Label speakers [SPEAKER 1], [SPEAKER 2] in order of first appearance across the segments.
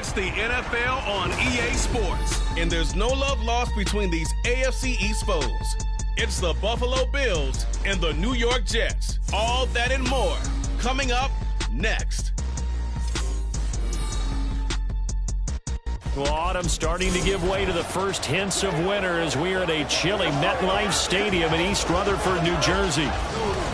[SPEAKER 1] It's the NFL on EA Sports, and there's no love lost between these AFC East foes. It's the Buffalo Bills and the New York Jets. All that and more coming up next.
[SPEAKER 2] Well, autumn starting to give way to the first hints of winter as we are at a chilly MetLife Stadium in East Rutherford, New Jersey.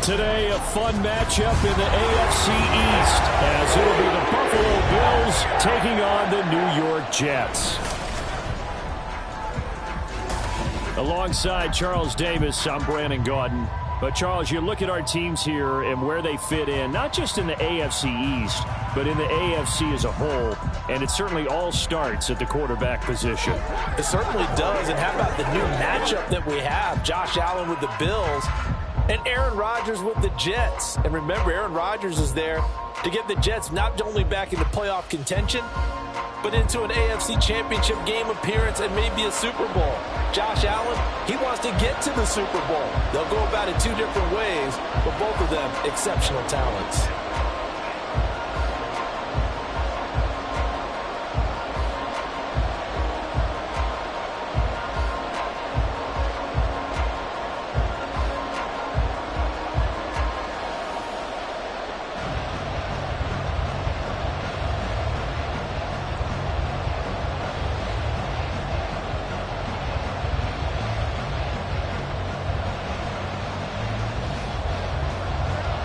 [SPEAKER 2] Today, a fun matchup in the AFC East as it'll be the Buffalo Bills taking on the New York Jets. Alongside Charles Davis, I'm Brandon Gaudin. But, Charles, you look at our teams here and where they fit in, not just in the AFC East, but in the AFC as a whole. And it certainly all starts at the quarterback position.
[SPEAKER 3] It certainly does. And how about the new matchup that we have? Josh Allen with the Bills and Aaron Rodgers with the Jets. And remember, Aaron Rodgers is there to get the Jets not only back into playoff contention, but into an AFC Championship game appearance and maybe a Super Bowl. Josh Allen, he wants to get to the Super Bowl. They'll go about it two different ways, but both of them exceptional talents.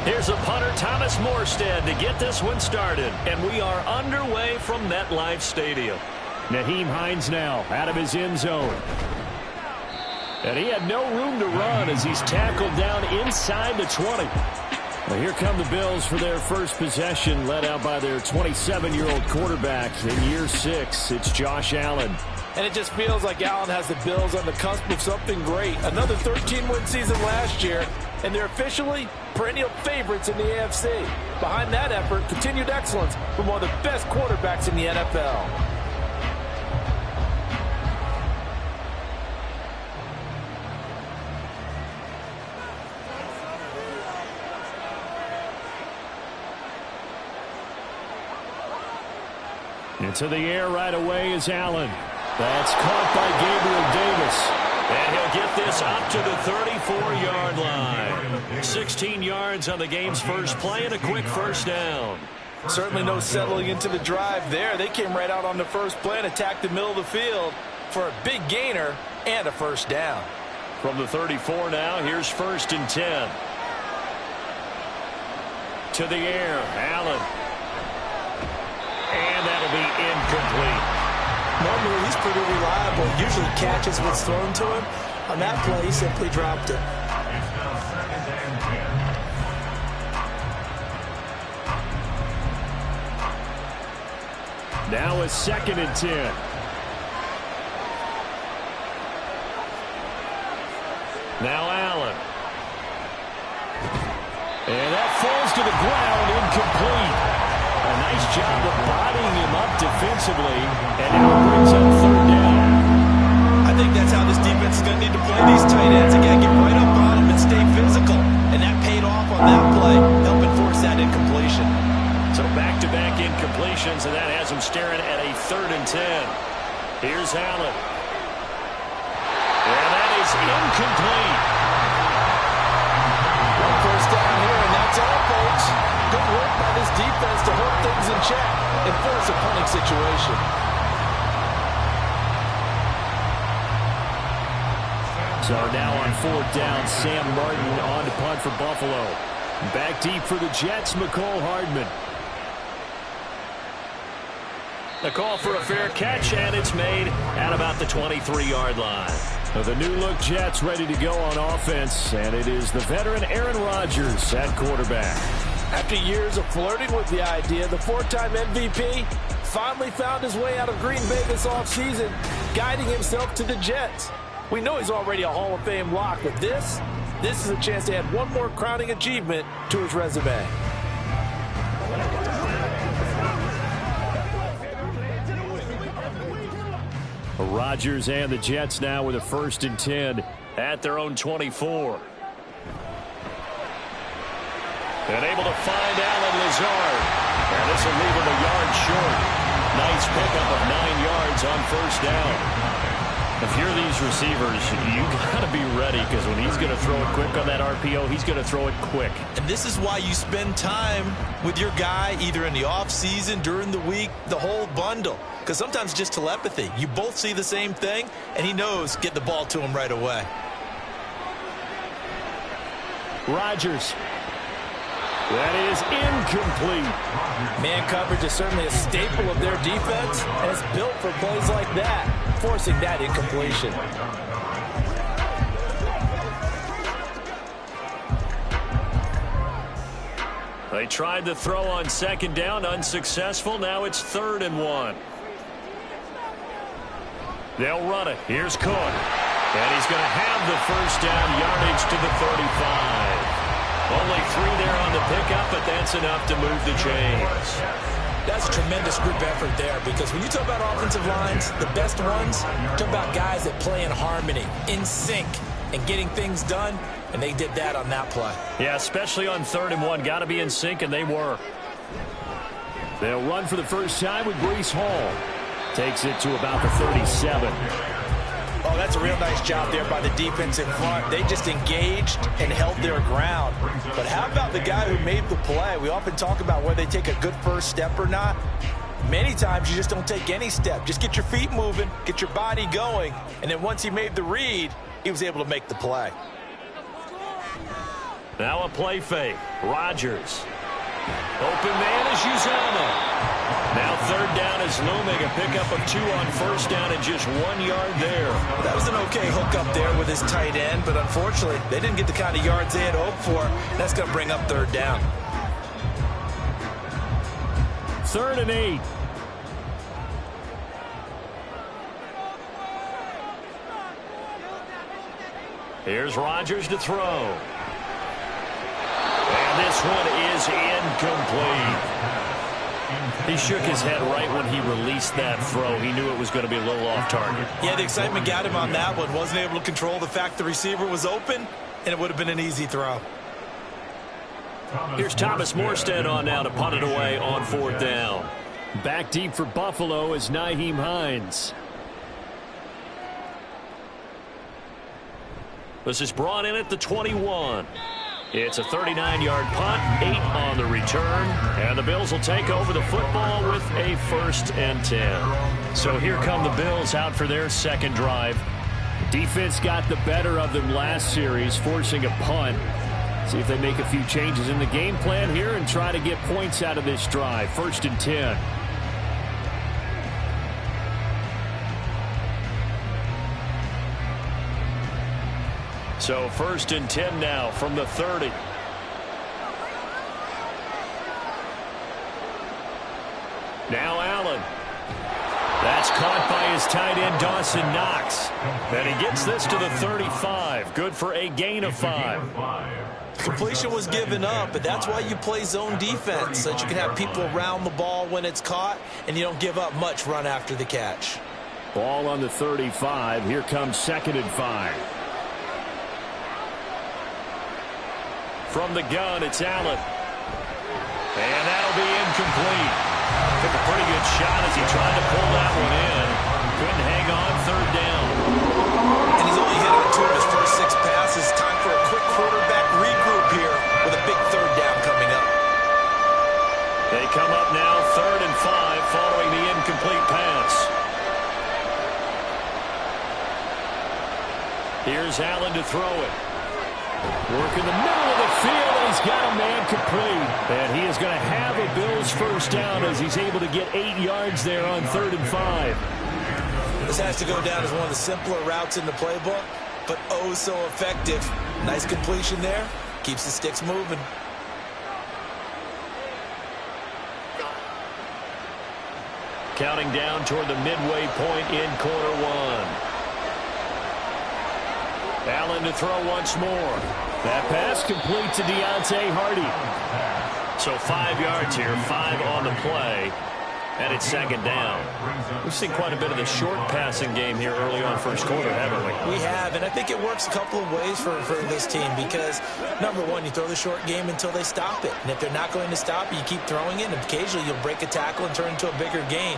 [SPEAKER 2] Here's a punter, Thomas Morstead, to get this one started. And we are underway from MetLife Stadium. Nyheim Hines now out of his end zone. And he had no room to run as he's tackled down inside the 20. Well, here come the Bills for their first possession, led out by their 27-year-old quarterback in year 6. It's Josh Allen.
[SPEAKER 3] And it just feels like Allen has the Bills on the cusp of something great. Another 13-win season last year, and they're officially perennial favorites in the AFC. Behind that effort, continued excellence from one of the best quarterbacks in the NFL.
[SPEAKER 2] Into the air right away is Allen. That's caught by Gabriel Davis. And he'll get this up to the 34-yard line. 16 yards on the game's first play and a quick first down.
[SPEAKER 3] Certainly no settling into the drive there. They came right out on the first play and attacked the middle of the field for a big gainer and a first down.
[SPEAKER 2] From the 34 now, here's 1st and 10. To the air, Allen. And that'll be incomplete.
[SPEAKER 3] Normally, he's pretty reliable. Usually catches what's thrown to him. On that play, he simply dropped it.
[SPEAKER 2] Now a 2nd and 10. Now Allen. And that falls to the ground, incomplete. A nice job of bodying him up defensively, and now it brings up 3rd down.
[SPEAKER 3] I think that's how this defense is going to need to play these tight ends. They got to get right up on them and stay physical. And that paid off on that play, helping force that incompletion.
[SPEAKER 2] So back-to-back incompletions, and that has him staring at a 3rd and 10. Here's Allen. And that is incomplete.
[SPEAKER 3] One first down here, and that's all, folks. Good work by this defense to hold things in check and force a punting situation.
[SPEAKER 2] So now on 4th down, Sam Martin on to punt for Buffalo. Back deep for the Jets, McCole Hardman. The call for a fair catch, and it's made at about the 23-yard line. The new-look Jets ready to go on offense, and it is the veteran Aaron Rodgers at quarterback.
[SPEAKER 3] After years of flirting with the idea, the 4-time MVP finally found his way out of Green Bay this offseason, guiding himself to the Jets. We know he's already a Hall of Fame lock, but this is a chance to add one more crowning achievement to his resume.
[SPEAKER 2] Rodgers and the Jets now with a 1st and 10 at their own 24. And able to find Allen Lazard. And this will leave him a yard short. Nice pickup of 9 yards on first down. If you're these receivers, you got to be ready, because when he's going to throw it quick on that RPO, he's going to throw it quick.
[SPEAKER 3] And this is why you spend time with your guy, either in the offseason, during the week, the whole bundle. Because sometimes just telepathy. You both see the same thing, and he knows get the ball to him right away.
[SPEAKER 2] Rodgers. That is incomplete.
[SPEAKER 3] Man coverage is certainly a staple of their defense, and it's built for plays like that, forcing that incompletion.
[SPEAKER 2] They tried to throw on second down, unsuccessful. Now it's 3rd and 1. They'll run it. Here's Cook. And he's going to have the first down, yardage to the 35. Only 3 there on the pickup, but that's enough to move the chains.
[SPEAKER 3] That's a tremendous group effort there, because when you talk about offensive lines, the best ones, talk about guys that play in harmony, in sync, and getting things done, and they did that on that play.
[SPEAKER 2] Yeah, especially on 3rd and 1. Got to be in sync, and they were. They'll run for the first time with Breece Hall. Takes it to about the 37.
[SPEAKER 3] Oh, that's a real nice job there by the defense in front. They just engaged and held their ground. But how about the guy who made the play? We often talk about whether they take a good first step or not. Many times you just don't take any step. Just get your feet moving, get your body going, and then once he made the read, he was able to make the play.
[SPEAKER 2] Now a play fake. Rodgers. Open man is Uzomah. Now 3rd down is looming. A pickup of 2 on first down and just 1 yard there.
[SPEAKER 3] That was an okay hook up there with his tight end, but unfortunately, they didn't get the kind of yards they had hoped for. That's going to bring up 3rd down.
[SPEAKER 2] 3rd and 8. Here's Rodgers to throw. And this one is incomplete. He shook his head right when he released that throw. He knew it was going to be a little off target.
[SPEAKER 3] Yeah, the excitement got him on that one. Wasn't able to control the fact the receiver was open, and it would have been an easy throw.
[SPEAKER 2] Here's Thomas Morstead on now to punt it away on 4th down. Back deep for Buffalo is Nyheim Hines. This is brought in at the 21. It's a 39-yard punt, 8 on the return, and the Bills will take over the football with a 1st and 10. So here come the Bills out for their second drive. Defense got the better of them last series, forcing a punt. See if they make a few changes in the game plan here and try to get points out of this drive. 1st and 10. So 1st and 10 now from the 30. Now Allen. That's caught by his tight end, Dawson Knox. And he gets this to the 35. Good for a gain of 5.
[SPEAKER 3] Completion was given up, but that's why you play zone defense, so that you can have people around the ball when it's caught, and you don't give up much run after the catch.
[SPEAKER 2] Ball on the 35. Here comes 2nd and 5. From the gun, it's Allen. And that'll be incomplete. Took a pretty good shot as he tried to pull that one in. Couldn't hang on. 3rd down.
[SPEAKER 3] And he's only hit on 2 of his first 6 passes. Time for a quick quarterback regroup here with a big 3rd down coming up.
[SPEAKER 2] They come up now 3rd and 5 following the incomplete pass. Here's Allen to throw it. Work in the middle of the field, and he's got a man complete. And he is going to have a Bills 1st down as he's able to get 8 yards there on 3rd and 5.
[SPEAKER 3] This has to go down as one of the simpler routes in the playbook, but oh so effective. Nice completion there. Keeps the sticks moving.
[SPEAKER 2] Counting down toward the midway point in quarter 1. Allen to throw once more. That pass complete to Deontay Hardy. So 5 yards here, 5 on the play. And it's second down. We've seen quite a bit of the short passing game here early on first quarter, haven't we?
[SPEAKER 3] We have, and I think it works a couple of ways for this team because, number one, you throw the short game until they stop it. And if they're not going to stop it, you keep throwing it, and occasionally you'll break a tackle and turn into a bigger gain.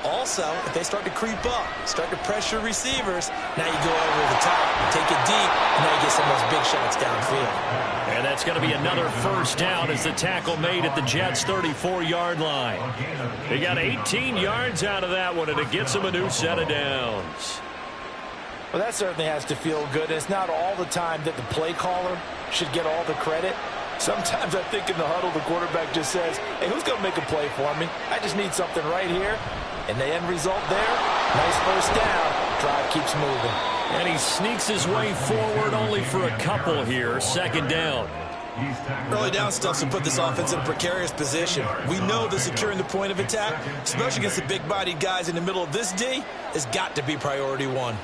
[SPEAKER 3] Also, if they start to creep up, start to pressure receivers, now you go over the top, take it deep, and now you get some of those big shots downfield.
[SPEAKER 2] And that's going to be another first down as the tackle made at the Jets' 34-yard line. They got 18 yards out of that one, and it gets them a new set of downs.
[SPEAKER 3] Well, that certainly has to feel good. It's not all the time that the play caller should get all the credit. Sometimes I think in the huddle, the quarterback just says, hey, who's going to make a play for me? I just need something right here. And the end result there, nice first down. Drive keeps moving.
[SPEAKER 2] And he sneaks his way forward only for a couple here. Second down.
[SPEAKER 3] Early down stuff to put this offense in a precarious position. We know that securing the point of attack, especially against the big-bodied guys in the middle of this D, has got to be priority one.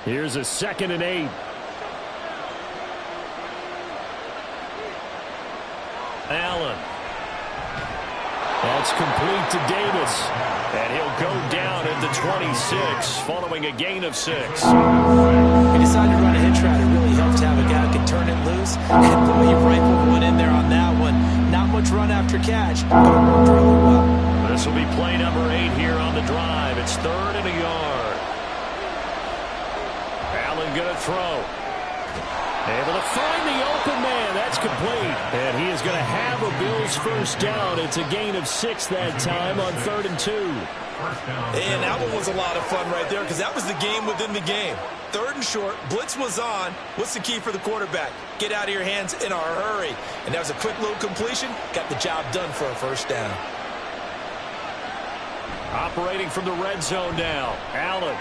[SPEAKER 2] Here's a 2nd and 8. Allen. That's complete to Davis. And he'll go down at the 26 following a gain of 6.
[SPEAKER 3] He decided to run a hitch route. It really helps to have a guy who can turn it loose. And boy, he rifled one in there on that one. Not much run after catch, but it worked really well.
[SPEAKER 2] This will be play number 8 here on the drive. It's 3rd and a yard. Allen going to throw. Able to find the open man. That's complete. And he is going to have a Bills first down. It's a gain of 6 that time on 3rd and 2.
[SPEAKER 3] And that one was a lot of fun right there because that was the game within the game. 3rd and short. Blitz was on. What's the key for the quarterback? Get out of your hands in a hurry. And that was a quick little completion. Got the job done for a first down.
[SPEAKER 2] Operating from the red zone now. Allen.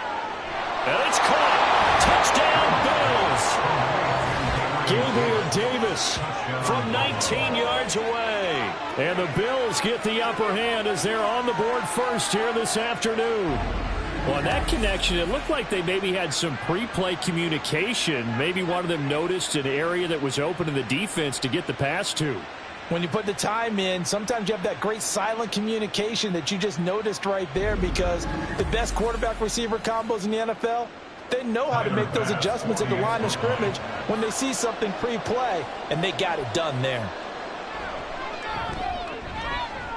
[SPEAKER 2] And it's caught. Touchdown, Bills. Gabriel Davis from 19 yards away. And the Bills get the upper hand as they're on the board first here this afternoon. Well, on that connection, it looked like they maybe had some pre-play communication. Maybe one of them noticed an area that was open in the defense to get the pass to.
[SPEAKER 4] When you put the time in, sometimes you have that great silent communication that you just noticed right there because the best quarterback-receiver combos in the NFL, they know how to make those adjustments at the line of scrimmage when they see something pre-play, and they got it done there.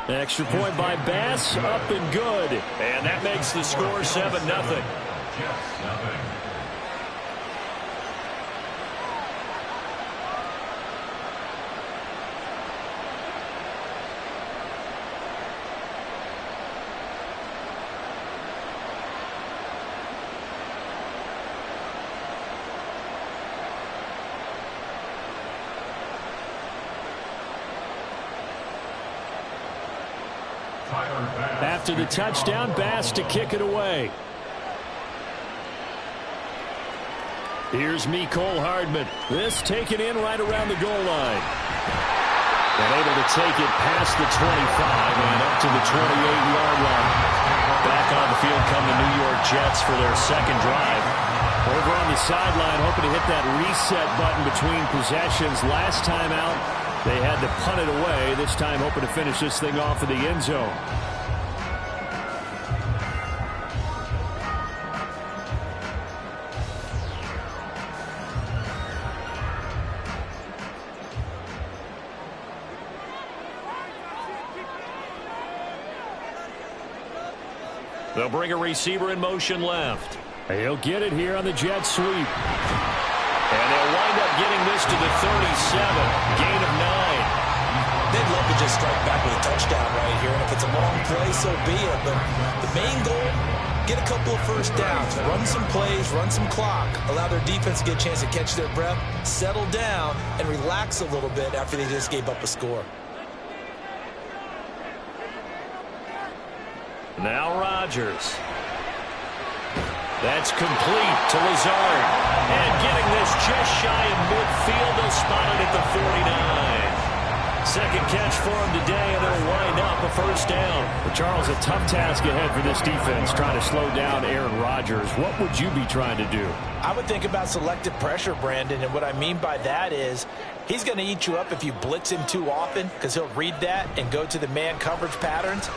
[SPEAKER 2] Extra point by Bass, up and good. And that makes the score 7-0. After the touchdown, Bass to kick it away. Here's Mecole Hardman. This taken in right around the goal line. And able to take it past the 25 and up to the 28-yard line. Back on the field come the New York Jets for their second drive. Over on the sideline, hoping to hit that reset button between possessions. Last time out, they had to punt it away. This time hoping to finish this thing off in the end zone. They'll bring a receiver in motion left. He'll get it here on the jet sweep. And they'll wind up getting this to the 37. Gain of 9.
[SPEAKER 3] They'd love to just strike back with a touchdown right here. And if it's a long play, so be it. But the main goal, get a couple of first downs. Run some plays, run some clock. Allow their defense to get a chance to catch their breath, settle down, and relax a little bit after they just gave up a score.
[SPEAKER 2] Now Rodgers. That's complete to Lazard. And getting this just shy of midfield. They'll spot it at the 49. Second catch for him today, and it'll wind up a first down. But Charles, a tough task ahead for this defense, trying to slow down Aaron Rodgers. What would you be trying to do?
[SPEAKER 4] I would think about selective pressure, Brandon, and what I mean by that is he's going to eat you up if you blitz him too often because he'll read that and go to the man coverage patterns.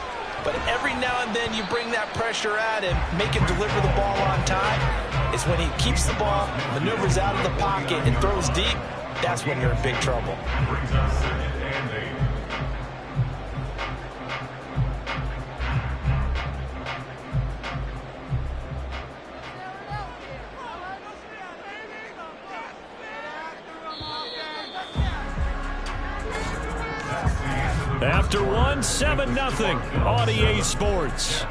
[SPEAKER 4] But every now and then you bring that pressure at him, make him deliver the ball on time. It's when he keeps the ball, maneuvers out of the pocket, and throws deep. That's when you're in big trouble.
[SPEAKER 2] After one, 7-0 on EA Sports.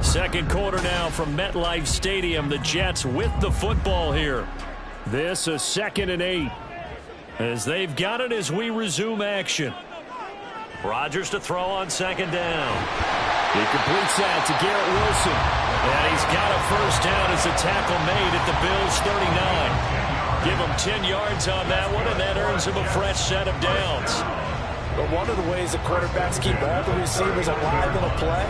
[SPEAKER 2] Second quarter now from MetLife Stadium. The Jets with the football here. This a 2nd and 8. As they've got it as we resume action. Rodgers to throw on 2nd down. He completes that to Garrett Wilson. And he's got a first down as a tackle made at the Bills' 39. Give him 10 yards on that one, and that earns him a fresh set of downs.
[SPEAKER 4] But one of the ways the quarterbacks keep all the receivers alive in a play,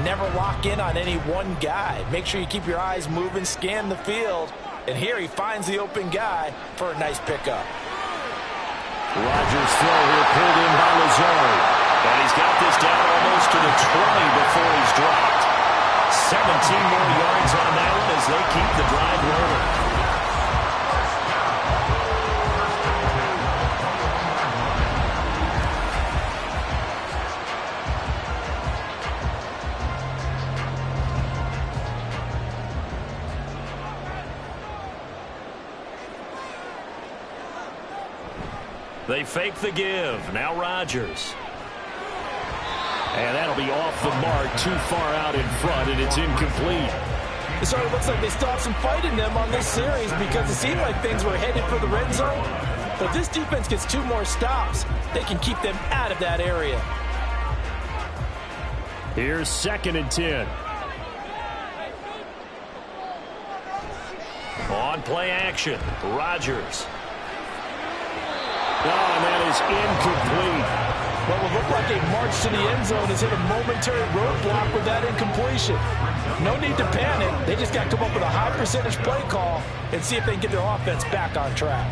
[SPEAKER 4] never lock in on any one guy. Make sure you keep your eyes moving, scan the field. And here he finds the open guy for a nice pickup.
[SPEAKER 2] Rodgers' throw here pulled in by Lazard. And he's got this down almost to the 20 before he's dropped. 17 more yards on that one as they keep the drive rolling. They fake the give. Now Rodgers. And that'll be off the mark, too far out in front, and it's incomplete.
[SPEAKER 4] So it looks like they still have some fight in them on this series because it seemed like things were headed for the red zone. But if this defense gets 2 more stops, they can keep them out of that area.
[SPEAKER 2] Here's 2nd and 10. On play action, Rodgers. Oh, and that is incomplete.
[SPEAKER 4] What will look like a march to the end zone has hit a momentary roadblock with that incompletion. No need to panic. They just got to come up with a high percentage play call and see if they can get their offense back on track.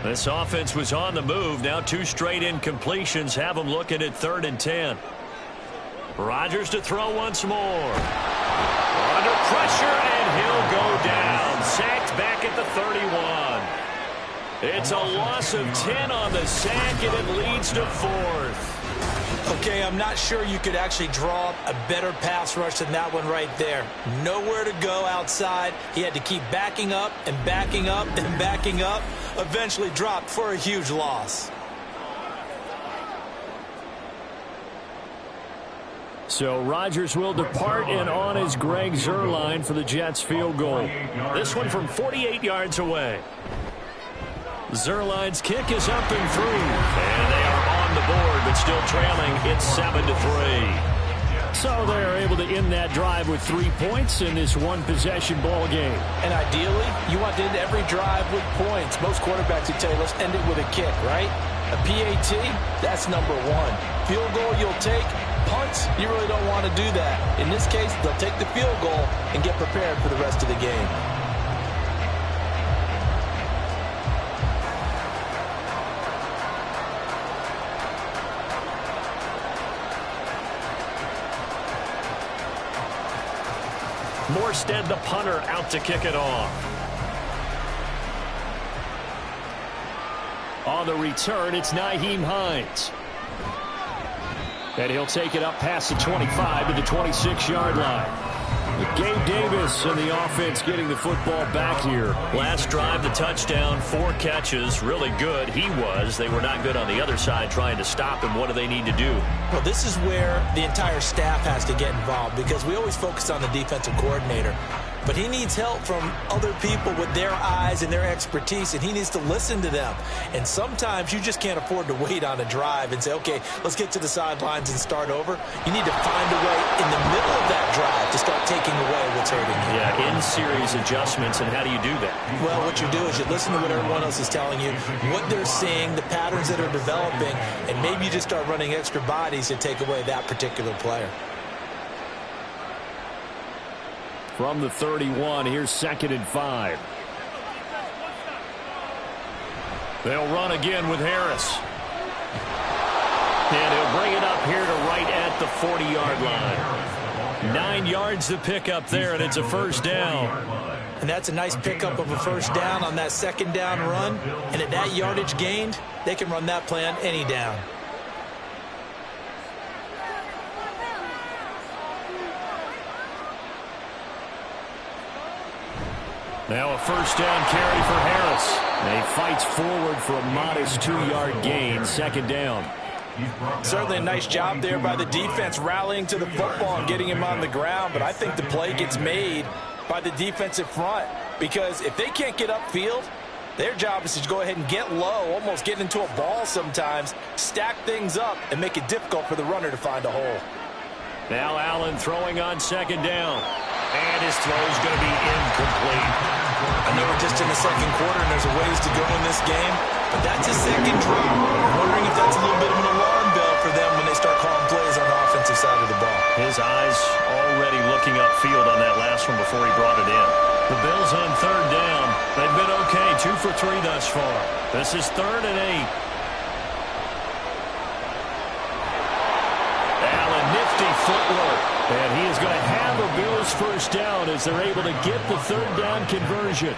[SPEAKER 2] This offense was on the move. Now 2 straight incompletions have them looking at 3rd and 10. Rodgers to throw once more. Under pressure, and he'll go down. Sacked back at the 31. It's a loss of 10 on the sack, and it leads to 4th.
[SPEAKER 4] Okay, I'm not sure you could actually draw up a better pass rush than that one right there. Nowhere to go outside. He had to keep backing up and backing up and backing up. Eventually dropped for a huge loss.
[SPEAKER 2] So Rodgers will depart, and on is Greg Zuerlein for the Jets field goal. This one from 48 yards away. Zuerlein's kick is up and through. And they are on the board, but still trailing. It's 7-3. So they're able to end that drive with 3 points in this one-possession ball game.
[SPEAKER 4] And ideally, you want to end every drive with points. Most quarterbacks would tell you, let's end it with a kick, right? A PAT, that's number 1. Field goal you'll take. Punts, you really don't want to do that. In this case, they'll take the field goal and get prepared for the rest of the game.
[SPEAKER 2] Morstead, the punter, out to kick it off. On the return, it's Nyheim Hines. And he'll take it up past the 25 to the 26-yard line. Gabe Davis and the offense getting the football back here. Last drive, the touchdown, 4 catches. Really good. He was. They were not good on the other side trying to stop him. What do they need to do?
[SPEAKER 4] Well, this is where the entire staff has to get involved because we always focus on the defensive coordinator. But he needs help from other people with their eyes and their expertise, and he needs to listen to them. And sometimes you just can't afford to wait on a drive and say, okay, let's get to the sidelines and start over. You need to find a way in the middle of that drive to start taking away what's hurting you.
[SPEAKER 2] Yeah, in-series adjustments, and how do you do that?
[SPEAKER 4] Well, what you do is you listen to what everyone else is telling you, what they're seeing, the patterns that are developing, and maybe you just start running extra bodies to take away that particular player.
[SPEAKER 2] From the 31, here's 2nd and 5. They'll run again with Harris. And he'll bring it up here to right at the 40-yard line. 9 yards to pick up there, and it's a first down.
[SPEAKER 4] And that's a nice pickup of a first down on that second down run. And at that yardage gained, they can run that play on any down.
[SPEAKER 2] Now a first down carry for Harris. And he fights forward for a modest 2-yard gain, second down.
[SPEAKER 4] Certainly a nice job there by the defense rallying to the football and getting him on the ground. But I think the play gets made by the defensive front, because if they can't get upfield, their job is to go ahead and get low, almost get into a ball sometimes, stack things up, and make it difficult for the runner to find a hole.
[SPEAKER 2] Now Allen throwing on second down. And his throw is going to be incomplete.
[SPEAKER 4] I know we're just in the second quarter and there's a ways to go in this game, but that's a second drop. I'm wondering if that's a little bit of an alarm bell for them when they start calling plays on the offensive side of the ball.
[SPEAKER 2] His eyes already looking upfield on that last one before he brought it in. The Bills on third down. They've been okay, 2 for 3 thus far. This is 3rd and 8. Allen, nifty footwork. And he is going to have a Bills first down as they're able to get the third down conversion.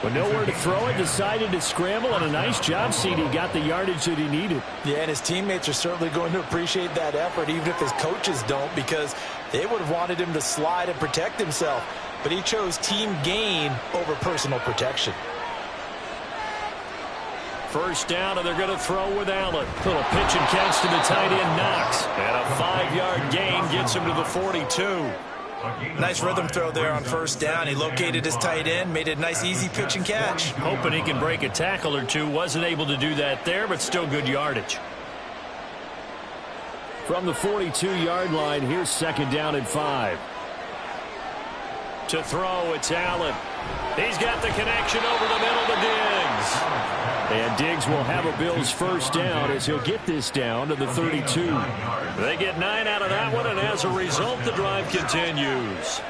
[SPEAKER 2] But nowhere to throw it, decided to scramble, and a nice job, CD. Got the yardage that he needed.
[SPEAKER 4] Yeah, and his teammates are certainly going to appreciate that effort, even if his coaches don't, because they would have wanted him to slide and protect himself. But he chose team gain over personal protection.
[SPEAKER 2] First down, and they're going to throw with Allen. Little pitch and catch to the tight end, Knox. And a 5-yard gain gets him to the 42.
[SPEAKER 4] Nice rhythm throw there on first down. He located his tight end, made it a nice, easy pitch and catch.
[SPEAKER 2] Hoping he can break a tackle or two. Wasn't able to do that there, but still good yardage. From the 42-yard line, here's second down and 5. To throw, it's Allen. He's got the connection over the middle to Diggs. And Diggs will have a Bills first down as he'll get this down to the 32. They get 9 out of that one, and as a result, the drive continues.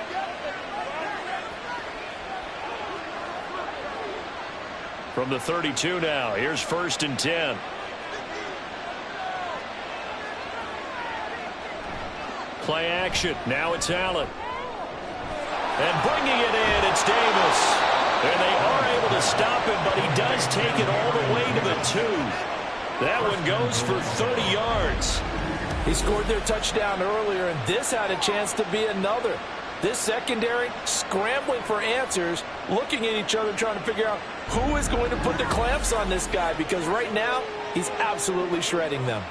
[SPEAKER 2] From the 32 now, here's 1st and 10. Play action. Now it's Allen. And bringing it in, it's Davis. And they are able to stop him, but he does take it all the way to the 2. That one goes for 30 yards.
[SPEAKER 4] He scored their touchdown earlier, and this had a chance to be another. This secondary scrambling for answers, looking at each other, trying to figure out who is going to put the clamps on this guy, because right now he's absolutely shredding them.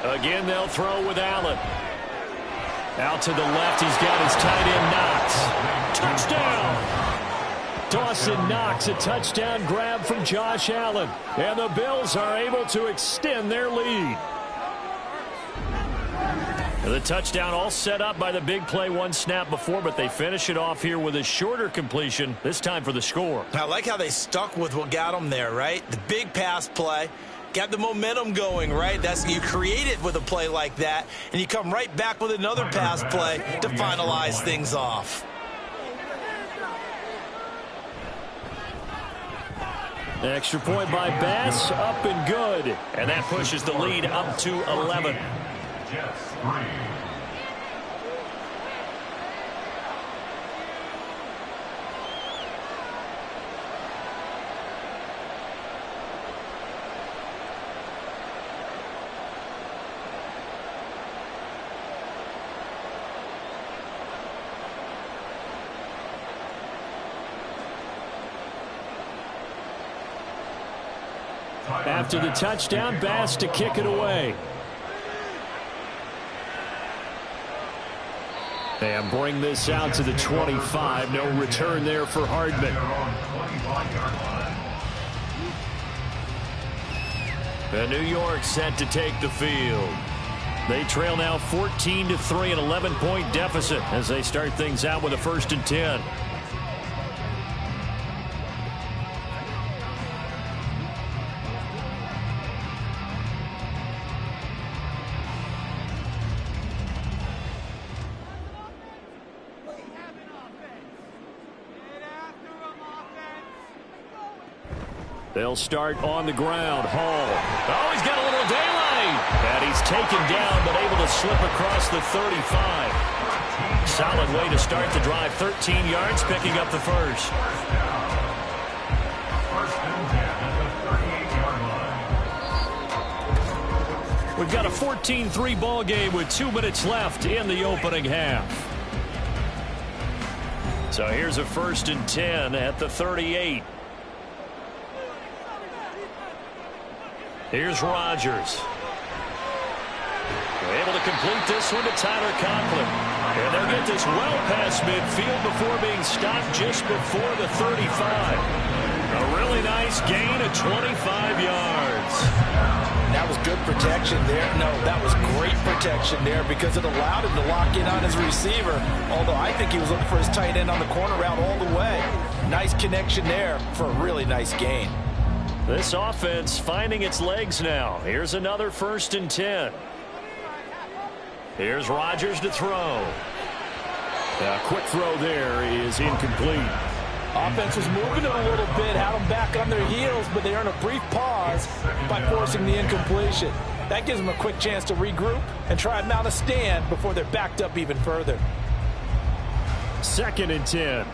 [SPEAKER 2] Again, they'll throw with Allen. Out to the left, he's got his tight end, Knox. Touchdown! Dawson Knox, a touchdown grab from Josh Allen. And the Bills are able to extend their lead. The touchdown all set up by the big play one snap before, but they finish it off here with a shorter completion, this time for the score.
[SPEAKER 4] I like how they stuck with what got them there, right? The big pass play. Got the momentum going, right? That's you create it with a play like that, and you come right back with another pass play to finalize things off.
[SPEAKER 2] Extra point by Bass, up and good. And that pushes the lead up to 11.
[SPEAKER 5] Jets 3.
[SPEAKER 2] After the touchdown, Bass to kick it away. And bring this out to the 25. No return there for Hardman. The New York set to take the field. They trail now 14-3, an 11-point deficit as they start things out with a 1st and 10. They'll start on the ground. Hall. Oh, he's got a little daylight. And he's taken down, but able to slip across the 35. Solid way to start the drive. 13 yards, picking up the first. We've got a 14-3 ball game with 2 minutes left in the opening half. So here's a 1st and 10 at the 38. Here's Rodgers. Able to complete this one to Tyler Conklin. And they'll get this well past midfield before being stopped just before the 35. A really nice gain of 25 yards.
[SPEAKER 4] That was good protection there. No, that was great protection there because it allowed him to lock in on his receiver. Although I think he was looking for his tight end on the corner route all the way. Nice connection there for a really nice gain.
[SPEAKER 2] This offense finding its legs now. Here's another 1st and 10. Here's Rodgers to throw. A quick throw there is incomplete.
[SPEAKER 4] Offense was moving it a little bit, had them back on their heels, but they earn a brief pause by forcing the incompletion. That gives them a quick chance to regroup and try and mount a stand before they're backed up even further.
[SPEAKER 2] 2nd and 10.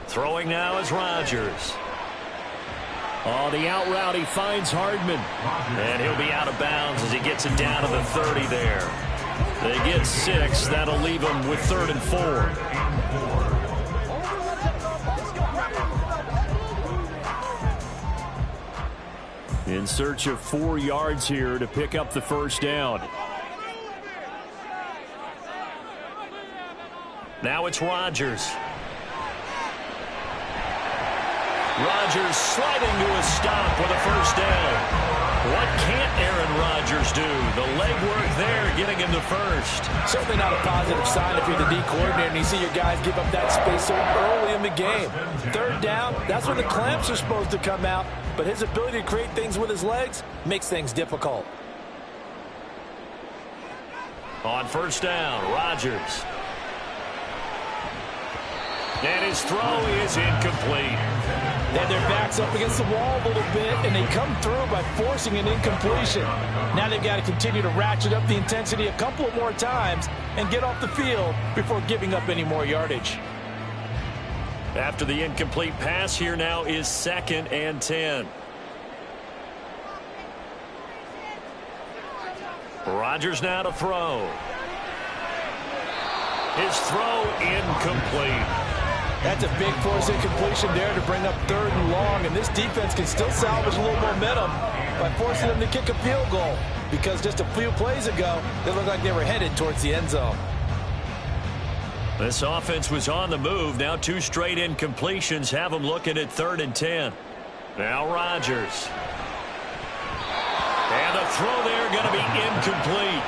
[SPEAKER 2] Throwing now is Rodgers. Oh, the out route, he finds Hardman. And he'll be out of bounds as he gets it down to the 30 there. They get 6. That'll leave them with 3rd and 4. In search of 4 yards here to pick up the 1st down. Now it's Rodgers. Rodgers sliding to a stop with a 1st down. What can't Aaron Rodgers do? The legwork there getting him the 1st.
[SPEAKER 4] Certainly not a positive sign if you're the D coordinator and you see your guys give up that space so early in the game. 3rd down, that's when the clamps are supposed to come out, but his ability to create things with his legs makes things difficult.
[SPEAKER 2] On 1st down, Rodgers. And his throw is incomplete.
[SPEAKER 4] Then their backs up against the wall a little bit, and they come through by forcing an incompletion. Now they've got to continue to ratchet up the intensity a couple of more times and get off the field before giving up any more yardage.
[SPEAKER 2] After the incomplete pass, here now is 2nd and 10. Rodgers now to throw. His throw incomplete.
[SPEAKER 4] That's a big force incompletion there to bring up 3rd and long, and this defense can still salvage a little momentum by forcing them to kick a field goal because just a few plays ago, they looked like they were headed towards the end zone.
[SPEAKER 2] This offense was on the move. Now 2 straight incompletions have them looking at 3rd and 10. Now Rodgers. And the throw there going to be incomplete.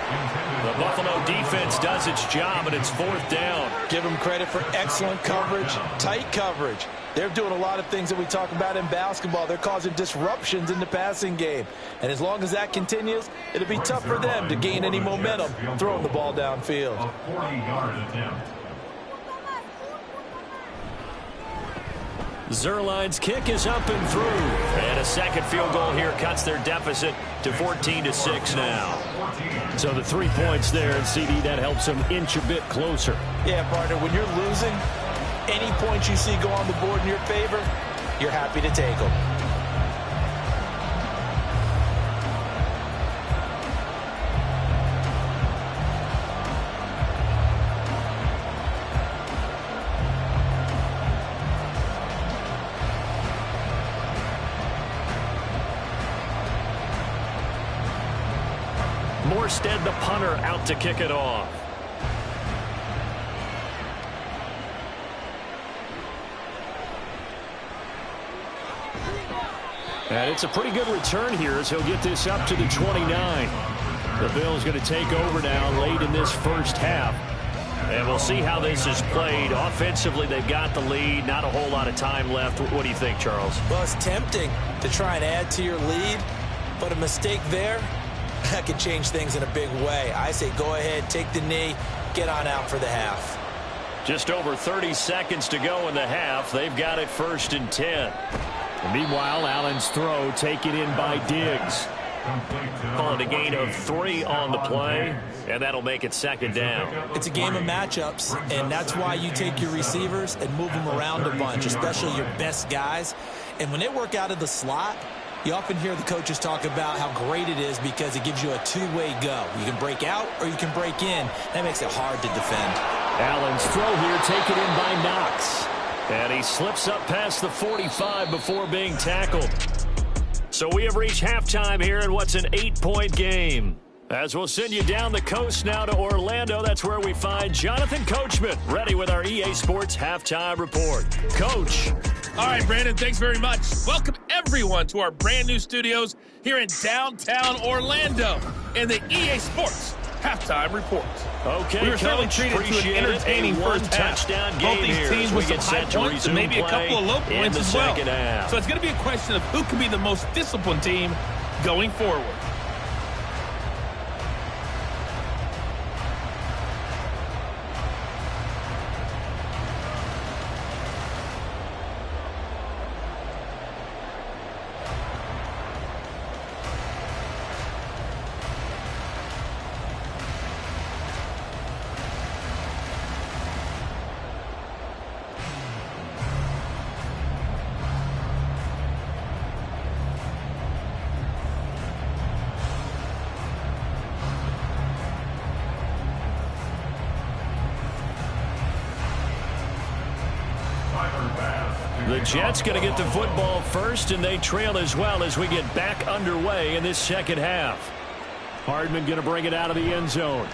[SPEAKER 2] The Buffalo defense does its job, and it's 4th down.
[SPEAKER 4] Give them credit for excellent coverage, tight coverage. They're doing a lot of things that we talk about in basketball. They're causing disruptions in the passing game. And as long as that continues, it'll be tough for them to gain any momentum throwing the ball downfield.
[SPEAKER 5] A 40-yard attempt.
[SPEAKER 2] Zerline's kick is up and through. And a 2nd field goal here cuts their deficit to 14-6 now. So the 3 points there, and CD, that helps them inch a bit closer.
[SPEAKER 4] Yeah, partner, when you're losing, any points you see go on the board in your favor, you're happy to take them.
[SPEAKER 2] Morstead, the punter, out to kick it off. And it's a pretty good return here as he'll get this up to the 29. The Bills going to take over now late in this 1st half. And we'll see how this is played. Offensively, they've got the lead. Not a whole lot of time left. What do you think, Charles?
[SPEAKER 4] Well, it's tempting to try and add to your lead, but a mistake there, that could change things in a big way. I say go ahead, take the knee, get on out for the half.
[SPEAKER 2] Just over 30 seconds to go in the half. They've got it 1st and 10. And meanwhile, Allen's throw taken in by Diggs. Call it a gain of 3 on the play, and that'll make it 2nd down.
[SPEAKER 4] It's a game of matchups, and that's why you take your receivers and move them around a bunch, especially your best guys. And when they work out of the slot, you often hear the coaches talk about how great it is because it gives you a two-way go. You can break out or you can break in. That makes it hard to defend.
[SPEAKER 2] Allen's throw here taken in by Knox. And he slips up past the 45 before being tackled. So we have reached halftime here in what's an 8-point game. As we'll send you down the coast now to Orlando, that's where we find Jonathan Coachman, ready with our EA Sports Halftime Report. Coach.
[SPEAKER 6] All right, Brandon, thanks very much. Welcome, everyone, to our brand-new studios here in downtown Orlando and the EA Sports Halftime Report.
[SPEAKER 2] Okay,
[SPEAKER 6] we were certainly treated to an entertaining first half. Both these teams with some high points and maybe a couple of low points as well. So it's going to be a question of who can be the most disciplined team going forward.
[SPEAKER 2] The Jets going to get the football first, and they trail as well as we get back underway in this 2nd half. Hardman going to bring it out of the end zone.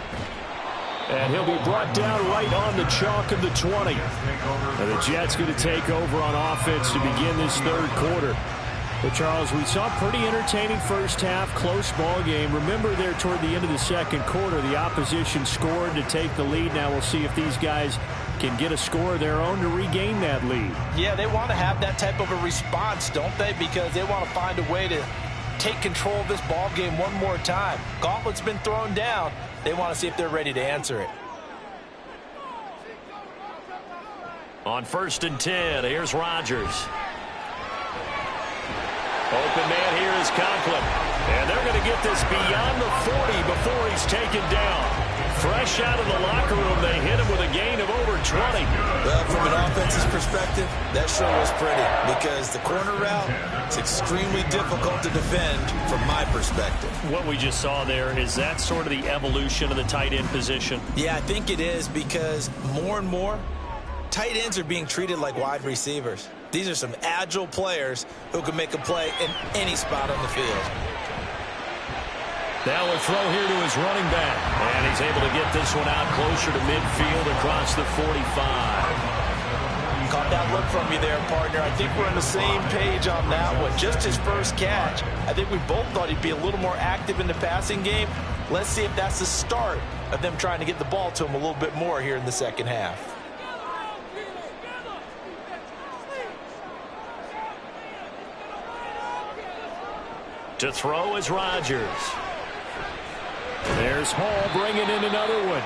[SPEAKER 2] And he'll be brought down right on the chalk of the 20. And the Jets going to take over on offense to begin this 3rd quarter. But, Charles, we saw a pretty entertaining first half, close ball game. Remember there toward the end of the 2nd quarter, the opposition scored to take the lead. Now we'll see if these guys can get a score of their own to regain that lead.
[SPEAKER 4] Yeah, they want to have that type of a response, don't they? Because they want to find a way to take control of this ball game one more time. Gauntlet's been thrown down. They want to see if they're ready to answer it.
[SPEAKER 2] On 1st and 10, here's Rodgers. Open man here is Conklin. And they're going to get this beyond the 40 before he's taken down. Fresh out of the locker room, they hit him with a gain of over 20.
[SPEAKER 4] Well, from an offense's perspective, that sure was pretty because the corner route is extremely difficult to defend from my perspective.
[SPEAKER 2] What we just saw there, is that sort of the evolution of the tight end position?
[SPEAKER 4] Yeah, I think it is because more and more, tight ends are being treated like wide receivers. These are some agile players who can make a play in any spot on the field.
[SPEAKER 2] Now a throw here to his running back. And he's able to get this one out closer to midfield across the 45.
[SPEAKER 4] Caught that look from you there, partner. I think we're on the same page on that one. Just his first catch. I think we both thought he'd be a little more active in the passing game. Let's see if that's the start of them trying to get the ball to him a little bit more here in the 2nd half.
[SPEAKER 2] To throw is Rodgers. There's Hall bringing in another one.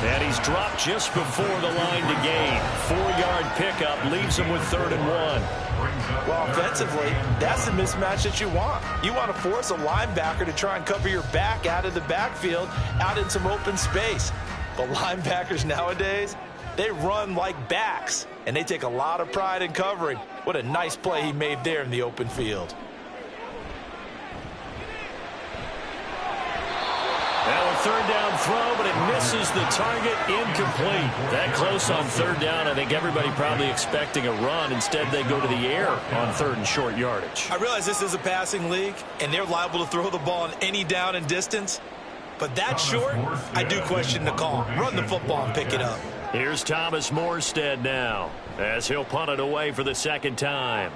[SPEAKER 2] And he's dropped just before the line to gain. 4-yard pickup leaves him with 3rd and 1.
[SPEAKER 4] Well, offensively, that's the mismatch that you want. You want to force a linebacker to try and cover your back out of the backfield, out in some open space. But linebackers nowadays, they run like backs, and they take a lot of pride in covering. What a nice play he made there in the open field.
[SPEAKER 2] Now a 3rd down throw, but it misses the target, incomplete. That close on 3rd down, I think everybody probably expecting a run. Instead, they go to the air on 3rd and short yardage.
[SPEAKER 4] I realize this is a passing league, and they're liable to throw the ball on any down and distance. But that short, I do question the call. Run the football and pick it up.
[SPEAKER 2] Here's Thomas Morstead now, as he'll punt it away for the 2nd time.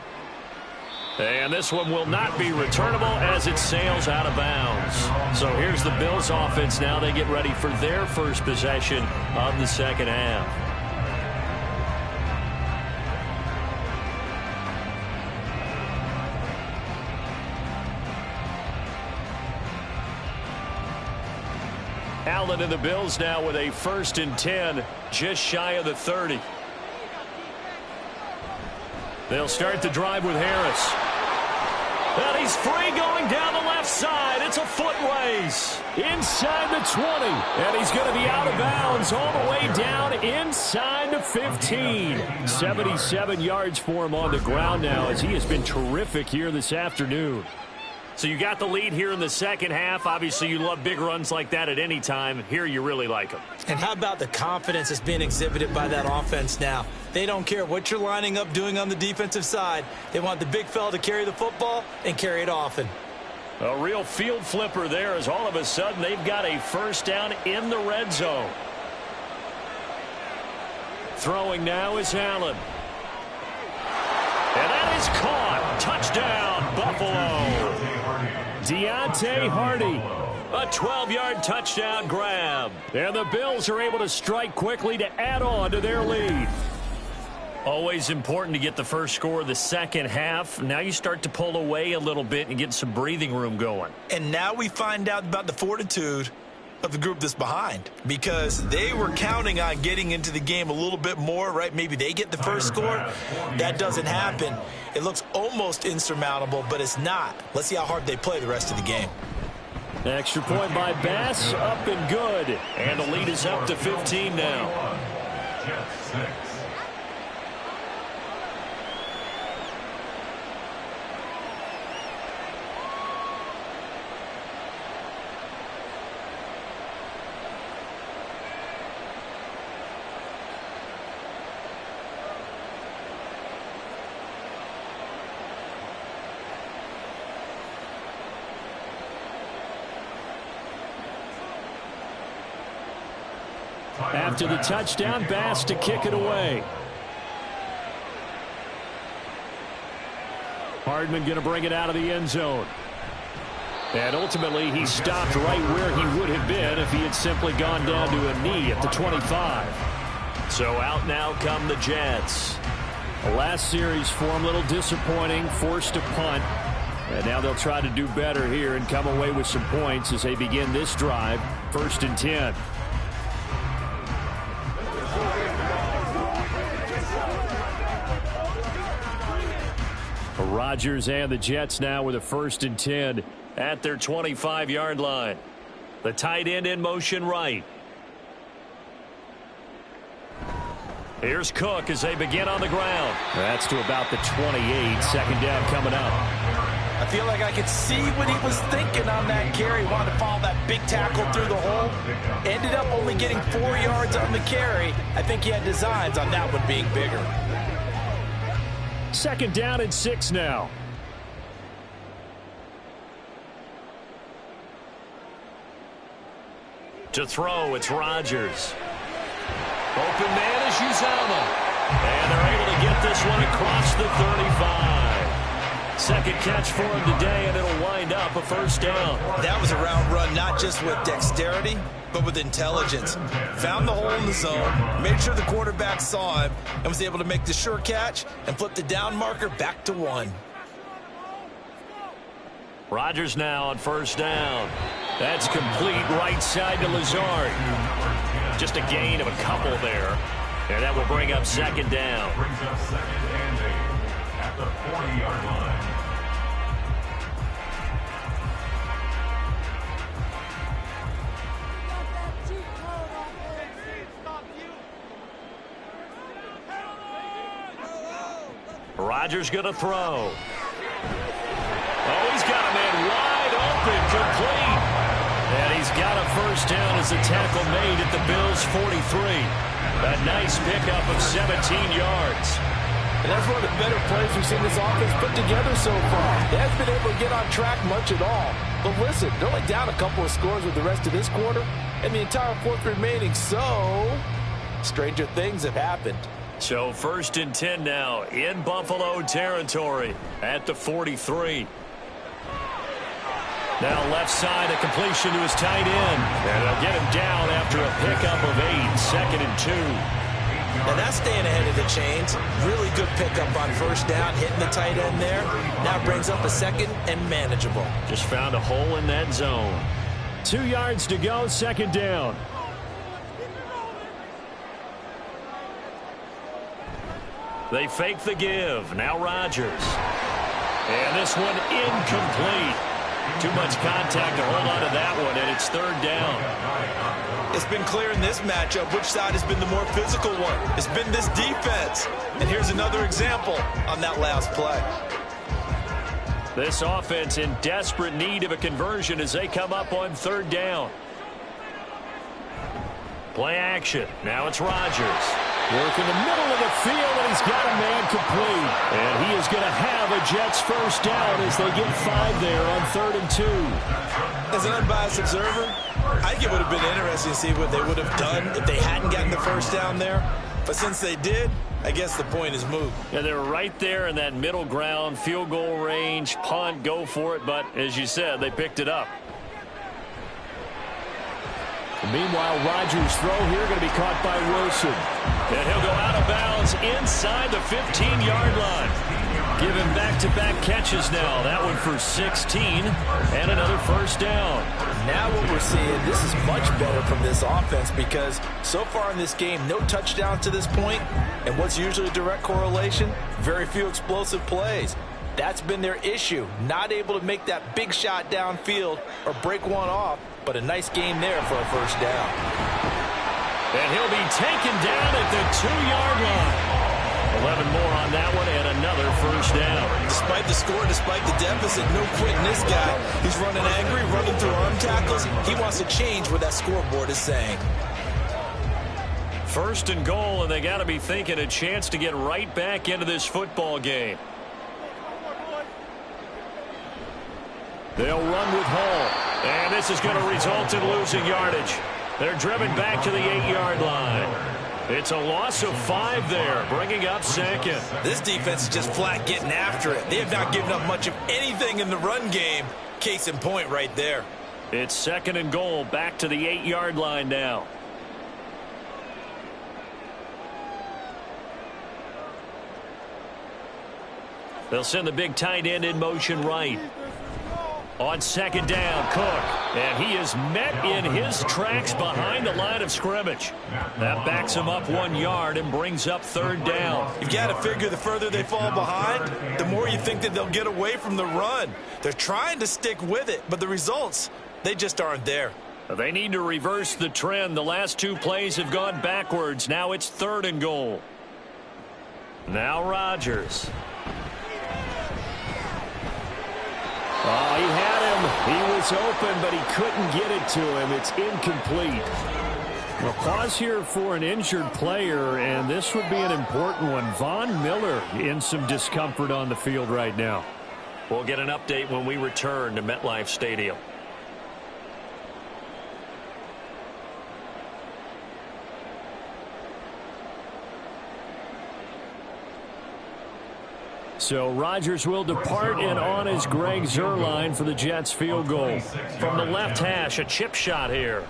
[SPEAKER 2] And this one will not be returnable as it sails out of bounds. So here's the Bills offense now. They get ready for their first possession of the 2nd half. Allen and the Bills now with a 1st and 10, just shy of the 30. They'll start the drive with Harris. And he's free going down the left side. It's a foot race. Inside the 20. And he's going to be out of bounds all the way down inside the 15. 77 yards for him on the ground now as he has been terrific here this afternoon. So you got the lead here in the second half. Obviously, you love big runs like that at any time. Here you really like them.
[SPEAKER 4] And how about the confidence that's being exhibited by that offense now? They don't care what you're lining up doing on the defensive side. They want the big fella to carry the football and carry it often.
[SPEAKER 2] A real field flipper there as all of a sudden they've got a 1st down in the red zone. Throwing now is Allen. And that is caught. Touchdown, Buffalo. Deontay Hardy. A 12-yard touchdown grab. And the Bills are able to strike quickly to add on to their lead. Always important to get the first score of the second half. Now you start to pull away a little bit and get some breathing room going.
[SPEAKER 4] And now we find out about the fortitude of the group that's behind, because they were counting on getting into the game a little bit more, right? Maybe they get the first score. That doesn't happen. It looks almost insurmountable, but it's not. Let's see how hard they play the rest of the game.
[SPEAKER 2] Extra point by Bass, up and good. And the lead is up to 15 now.
[SPEAKER 5] Jets 6.
[SPEAKER 2] After the touchdown, Bass to kick it away. Hardman going to bring it out of the end zone. And ultimately, he stopped right where he would have been if he had simply gone down to a knee at the 25. So out now come the Jets. The last series for him, a little disappointing, forced a punt. And now they'll try to do better here and come away with some points as they begin this drive, 1st and 10. Rodgers and the Jets now with a 1st and 10 at their 25-yard line. The tight end in motion right. Here's Cook as they begin on the ground. That's to about the 28. 2nd down coming up.
[SPEAKER 4] I feel like I could see what he was thinking on that carry. Wanted to follow that big tackle through the hole. Ended up only getting 4 yards on the carry. I think he had designs on that one being bigger.
[SPEAKER 2] 2nd down and 6 now. To throw, it's Rodgers. Open man is Uzama. And they're able to get this one across the 35. 2nd catch for him today, and it'll wind up a 1st down.
[SPEAKER 4] That was a route run, not just with dexterity, but with intelligence. Found the hole in the zone, made sure the quarterback saw him, and was able to make the sure catch and flip the down marker back to 1.
[SPEAKER 2] Rodgers now on 1st down. That's complete right side to Lazard. Just a gain of a couple there. And that will bring up 2nd down.
[SPEAKER 5] Brings up 2nd and 8 at the 40-yard line.
[SPEAKER 2] Rodgers going to throw. Oh, he's got a man wide open, complete. And he's got a 1st down as the tackle made at the Bills' 43. A nice pickup of 17 yards.
[SPEAKER 4] And that's one of the better plays we've seen this offense put together so far. They haven't been able to get on track much at all. But listen, they're only down a couple of scores with the rest of this quarter, and the entire 4th remaining, so stranger things have happened.
[SPEAKER 2] So 1st and 10 now in Buffalo territory at the 43. Now left side, a completion to his tight end. And they'll get him down after a pickup of 8, 2nd and 2.
[SPEAKER 4] And that's staying ahead of the chains. Really good pickup on 1st down, hitting the tight end there. Now brings up a 2nd and manageable.
[SPEAKER 2] Just found a hole in that zone. 2 yards to go, second down. They fake the give. Now Rodgers. And this one incomplete. Too much contact to hold on to that one, and it's third down.
[SPEAKER 4] It's been clear in this matchup which side has been the more physical one. It's been this defense. And here's another example on that last play.
[SPEAKER 2] This offense in desperate need of a conversion as they come up on third down. Play action. Now it's Rodgers. Work in the middle of the field, and he's got a man complete. And he is going to have a Jets first down as they get 5 there on 3rd and 2.
[SPEAKER 4] As an unbiased observer, I think it would have been interesting to see what they would have done if they hadn't gotten the first down there. But since they did, I guess the point is moved.
[SPEAKER 2] Yeah, they're right there in that middle ground, field goal range, punt, go for it. But as you said, they picked it up. Meanwhile, Rodgers' throw here going to be caught by Wilson. And he'll go out of bounds inside the 15-yard line. Give him back-to-back catches now. That one for 16 and another first down.
[SPEAKER 4] Now what we're seeing, this is much better from this offense because so far in this game, no touchdown to this point. And what's usually a direct correlation? Very few explosive plays. That's been their issue. Not able to make that big shot downfield or break one off. But a nice game there for a first down.
[SPEAKER 2] And he'll be taken down at the 2-yard line. 11 more on that one and another first down.
[SPEAKER 4] Despite the score, despite the deficit, no quitting this guy. He's running angry, running through arm tackles. He wants to change what that scoreboard is saying.
[SPEAKER 2] 1st and goal, and they got to be thinking a chance to get right back into this football game. They'll run with Hall. And this is going to result in losing yardage. They're driven back to the 8-yard line. It's a loss of 5 there, bringing up 2nd.
[SPEAKER 4] This defense is just flat getting after it. They have not given up much of anything in the run game. Case in point right there.
[SPEAKER 2] It's 2nd and goal, back to the 8-yard line now. They'll send the big tight end in motion right. On 2nd down, Cook. And he is met in his tracks behind the line of scrimmage. That backs him up 1 yard and brings up 3rd down.
[SPEAKER 4] You've got to figure the further they fall behind, the more you think that they'll get away from the run. They're trying to stick with it, but the results, they just aren't there.
[SPEAKER 2] They need to reverse the trend. The last 2 plays have gone backwards. Now it's 3rd and goal. Now Rodgers. Oh, he had him. He was open, but he couldn't get it to him. It's incomplete. Well, pause here for an injured player, and this would be an important one. Von Miller in some discomfort on the field right now. We'll get an update when we return to MetLife Stadium. So Rodgers will depart, and on is Greg Zuerlein for the Jets field goal. From the left hash, a chip shot here.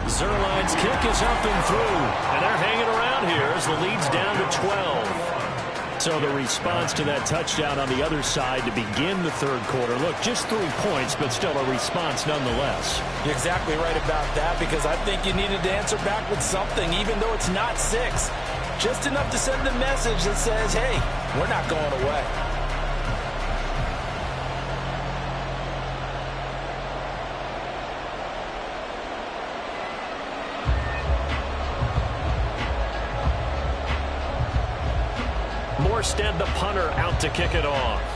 [SPEAKER 2] Zuerlein's kick is up and through, and they're hanging around here as the lead's down to 12. So the response to that touchdown on the other side to begin the 3rd quarter. Look, just 3 points, but still a response nonetheless.
[SPEAKER 4] You're exactly right about that because I think you needed to answer back with something, even though it's not 6. Just enough to send a message that says, hey, we're not going away.
[SPEAKER 2] Morstead, the punter, out to kick it off.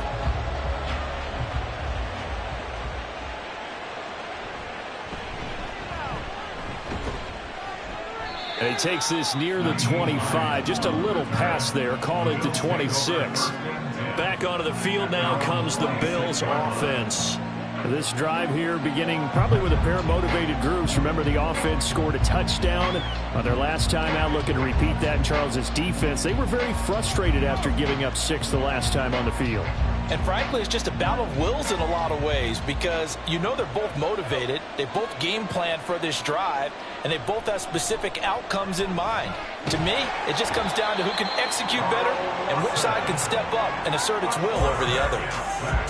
[SPEAKER 2] And he takes this near the 25. Just a little pass there. Called it the 26. Back onto the field now comes the Bills offense. This drive here beginning probably with a pair of motivated groups. Remember, the offense scored a touchdown on their last time out, looking to repeat that in Charles's defense. They were very frustrated after giving up 6 the last time on the field.
[SPEAKER 4] And frankly, it's just a battle of wills in a lot of ways because you know they're both motivated. They both game plan for this drive, and they both have specific outcomes in mind. To me, it just comes down to who can execute better and which side can step up and assert its will over the other.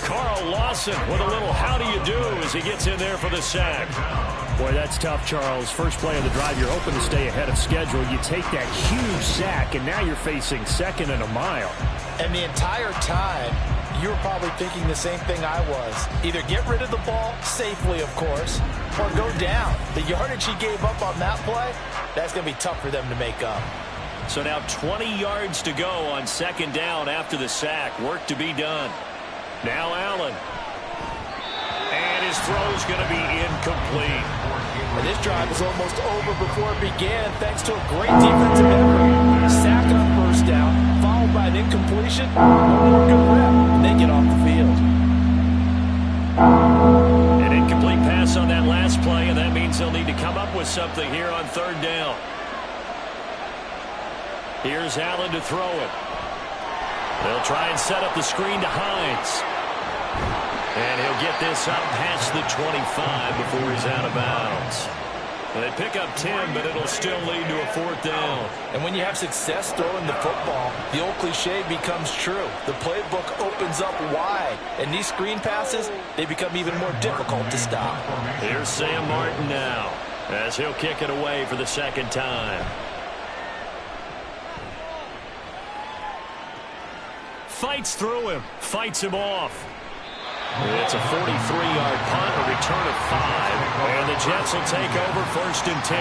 [SPEAKER 2] Carl Lawson with a little how do you do as he gets in there for the sack. Boy, that's tough, Charles. First play of the drive, you're hoping to stay ahead of schedule. You take that huge sack, and now you're facing second and a mile.
[SPEAKER 4] And the entire time, you were probably thinking the same thing I was. Either get rid of the ball safely, of course, or go down. The yardage he gave up on that play, that's going to be tough for them to make up.
[SPEAKER 2] So now 20 yards to go on second down after the sack. Work to be done. Now Allen. And his throw's going to be incomplete.
[SPEAKER 4] And this drive was almost over before it began thanks to a great defensive effort. Sack on first down, followed by an incompletion. One more good rep, and they get off the field.
[SPEAKER 2] An incomplete pass on that last play, and that means they'll need to come up with something here on third down. Here's Allen to throw it. They'll try and set up the screen to Hines. And he'll get this up past the 25 before he's out of bounds. They pick up 10, but it'll still lead to a fourth down.
[SPEAKER 4] And when you have success throwing the football, the old cliche becomes true. The playbook opens up wide, and these screen passes, they become even more difficult to stop.
[SPEAKER 2] Here's Sam Martin now, as he'll kick it away for the second time. Fights through him, fights him off. It's a 43-yard punt, a return of 5, and the Jets will take over first and 10.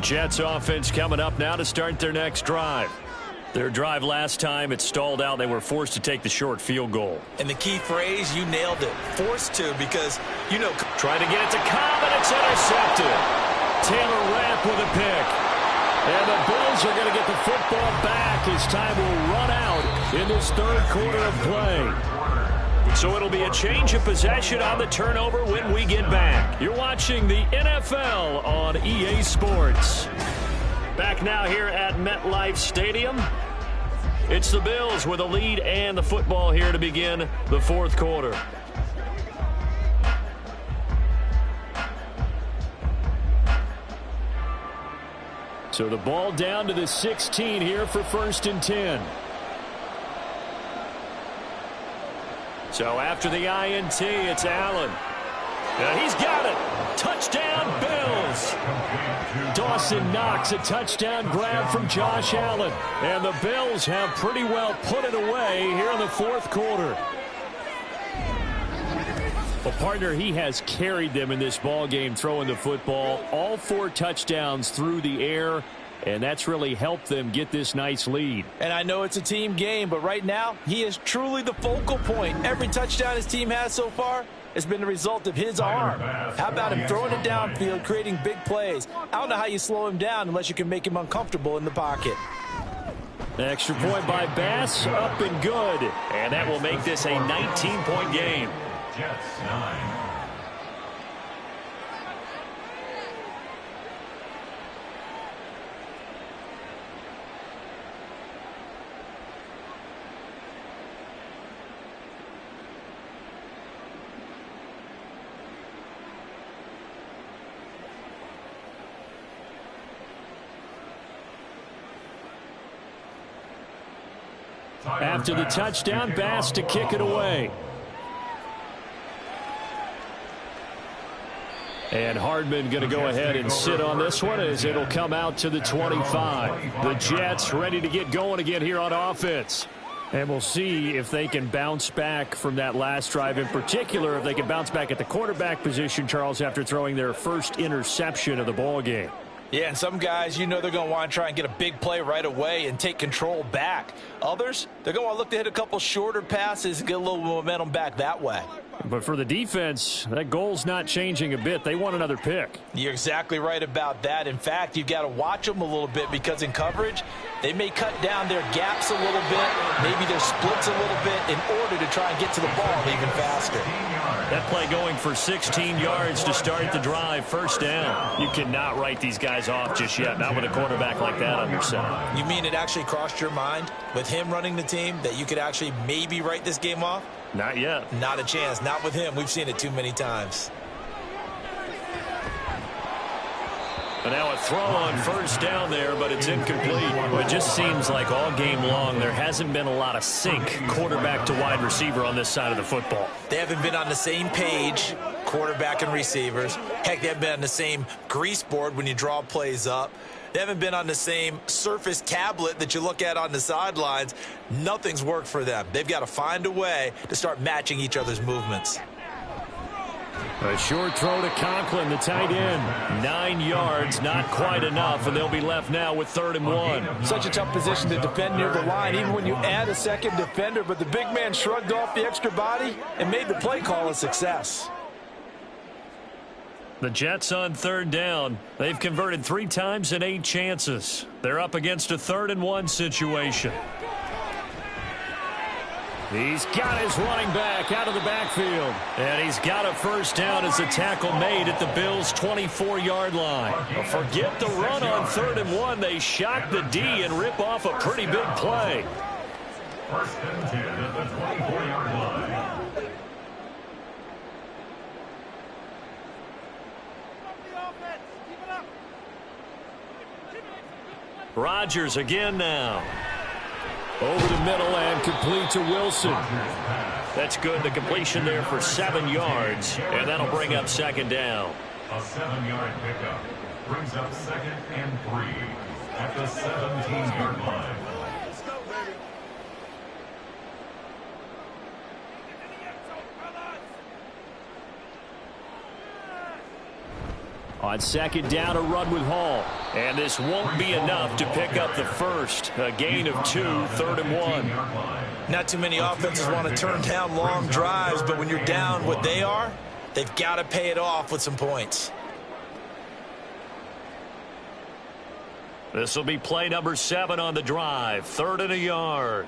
[SPEAKER 2] Jets offense coming up now to start their next drive. Their drive last time, it stalled out. They were forced to take the short field goal.
[SPEAKER 4] And the key phrase, you nailed it, forced to, because, you know.
[SPEAKER 2] Trying to get it to Cobb, and it's intercepted. Taylor Rapp with a pick. And the Bills are going to get the football back as time will run out in this third quarter of play. So it'll be a change of possession on the turnover when we get back. You're watching the NFL on EA Sports. Back now here at MetLife Stadium. It's the Bills with a lead and the football here to begin the fourth quarter. So the ball down to the 16 here for first and 10. So after the INT, it's Allen. And he's got it. Touchdown, Bills. Dawson Knox, a touchdown grab from Josh Allen. And the Bills have pretty well put it away here in the fourth quarter. Well, partner, he has carried them in this ball game throwing the football. All 4 touchdowns through the air, and that's really helped them get this nice lead.
[SPEAKER 4] And I know it's a team game, but right now, he is truly the focal point. Every touchdown his team has so far has been the result of his arm. How about him throwing it downfield, creating big plays? I don't know how you slow him down unless you can make him uncomfortable in the pocket.
[SPEAKER 2] Extra point by Bass, up and good. And that will make this a 19-point game.
[SPEAKER 5] Jets 9.
[SPEAKER 2] After the touchdown, Bass to kick it away. And Hardman going to go ahead and sit on this one as it'll come out to the 25. The Jets ready to get going again here on offense. And we'll see if they can bounce back from that last drive, in particular if they can bounce back at the quarterback position, Charles, after throwing their first interception of the ball game.
[SPEAKER 4] Yeah, and some guys, you know they're going to want to try and get a big play right away and take control back. Others, they're going to want to look to hit a couple shorter passes and get a little momentum back that way.
[SPEAKER 2] But for the defense, that goal's not changing a bit. They want another pick.
[SPEAKER 4] You're exactly right about that. In fact, you've got to watch them a little bit because in coverage, they may cut down their gaps a little bit, maybe their splits a little bit in order to try and get to the ball even faster.
[SPEAKER 2] That play going for 16 yards to start the drive. First down. You cannot write these guys off just yet, not with a quarterback like that under center.
[SPEAKER 4] You mean it actually crossed your mind with him running the team that you could actually maybe write this game off?
[SPEAKER 2] Not yet.
[SPEAKER 4] Not a chance. Not with him. We've seen it too many times.
[SPEAKER 2] And now a throw on first down there, but it's incomplete. Well, it just seems like all game long there hasn't been a lot of sync quarterback to wide receiver on this side of the football.
[SPEAKER 4] They haven't been on the same page, quarterback and receivers. Heck, they haven't been on the same grease board when you draw plays up. They haven't been on the same surface tablet that you look at on the sidelines. Nothing's worked for them. They've got to find a way to start matching each other's movements.
[SPEAKER 2] A short throw to Conklin, the tight end. 9 yards, not quite enough, and they'll be left now with 3rd and 1.
[SPEAKER 4] Such a tough position to defend near the line, even when you add a second defender, but the big man shrugged off the extra body and made the play call a success.
[SPEAKER 2] The Jets on 3rd down. They've converted 3 times in 8 chances. They're up against a 3rd and 1 situation. He's got his running back out of the backfield. And he's got a first down as a tackle made at the Bills' 24-yard line. Well, forget the run on 3rd and 1. They shock the D and rip off a pretty big play.
[SPEAKER 5] 1st and 10 at the 24-yard line.
[SPEAKER 2] Rodgers again now. Over the middle and complete to Wilson. That's good. The completion there for 7 yards, and that'll bring up 2nd down.
[SPEAKER 5] A 7-yard pickup brings up 2nd and 3 at the 17-yard line.
[SPEAKER 2] On 2nd down, a run with Hall. And this won't be enough to pick up the first. A gain of 2, 3rd and 1.
[SPEAKER 4] Not too many offenses want to turn down long drives, but when you're down what they are, they've got to pay it off with some points.
[SPEAKER 2] This will be play number 7 on the drive. 3rd and a yard.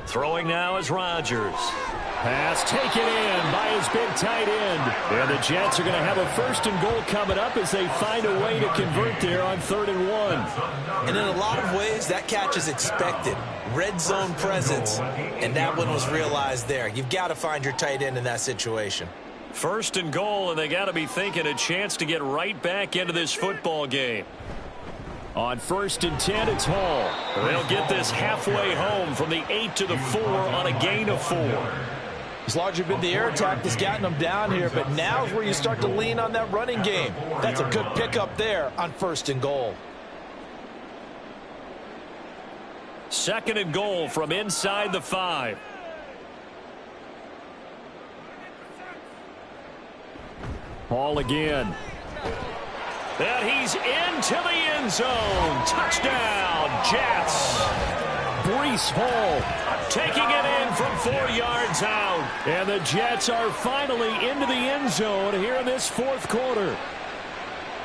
[SPEAKER 2] Throwing now is Rodgers. Pass taken in by his big tight end. And the Jets are going to have a 1st and goal coming up as they find a way to convert there on 3rd and 1.
[SPEAKER 4] And in a lot of ways, that catch is expected. Red zone presence, and that one was realized there. You've got to find your tight end in that situation.
[SPEAKER 2] 1st and goal, and they got to be thinking a chance to get right back into this football game. On 1st and 10, it's Hall. They'll get this halfway home from the 8 to the 4 on a gain of 4.
[SPEAKER 4] It's largely been the air attack that's gotten them down here, but now's where you start to lean on that running game. That's a good pickup there on 1st and goal.
[SPEAKER 2] 2nd and goal from inside the 5. Hall again. And he's into the end zone. Touchdown, Jets. Breece Hall taking it in from 4 yards out. And the Jets are finally into the end zone here in this 4th quarter.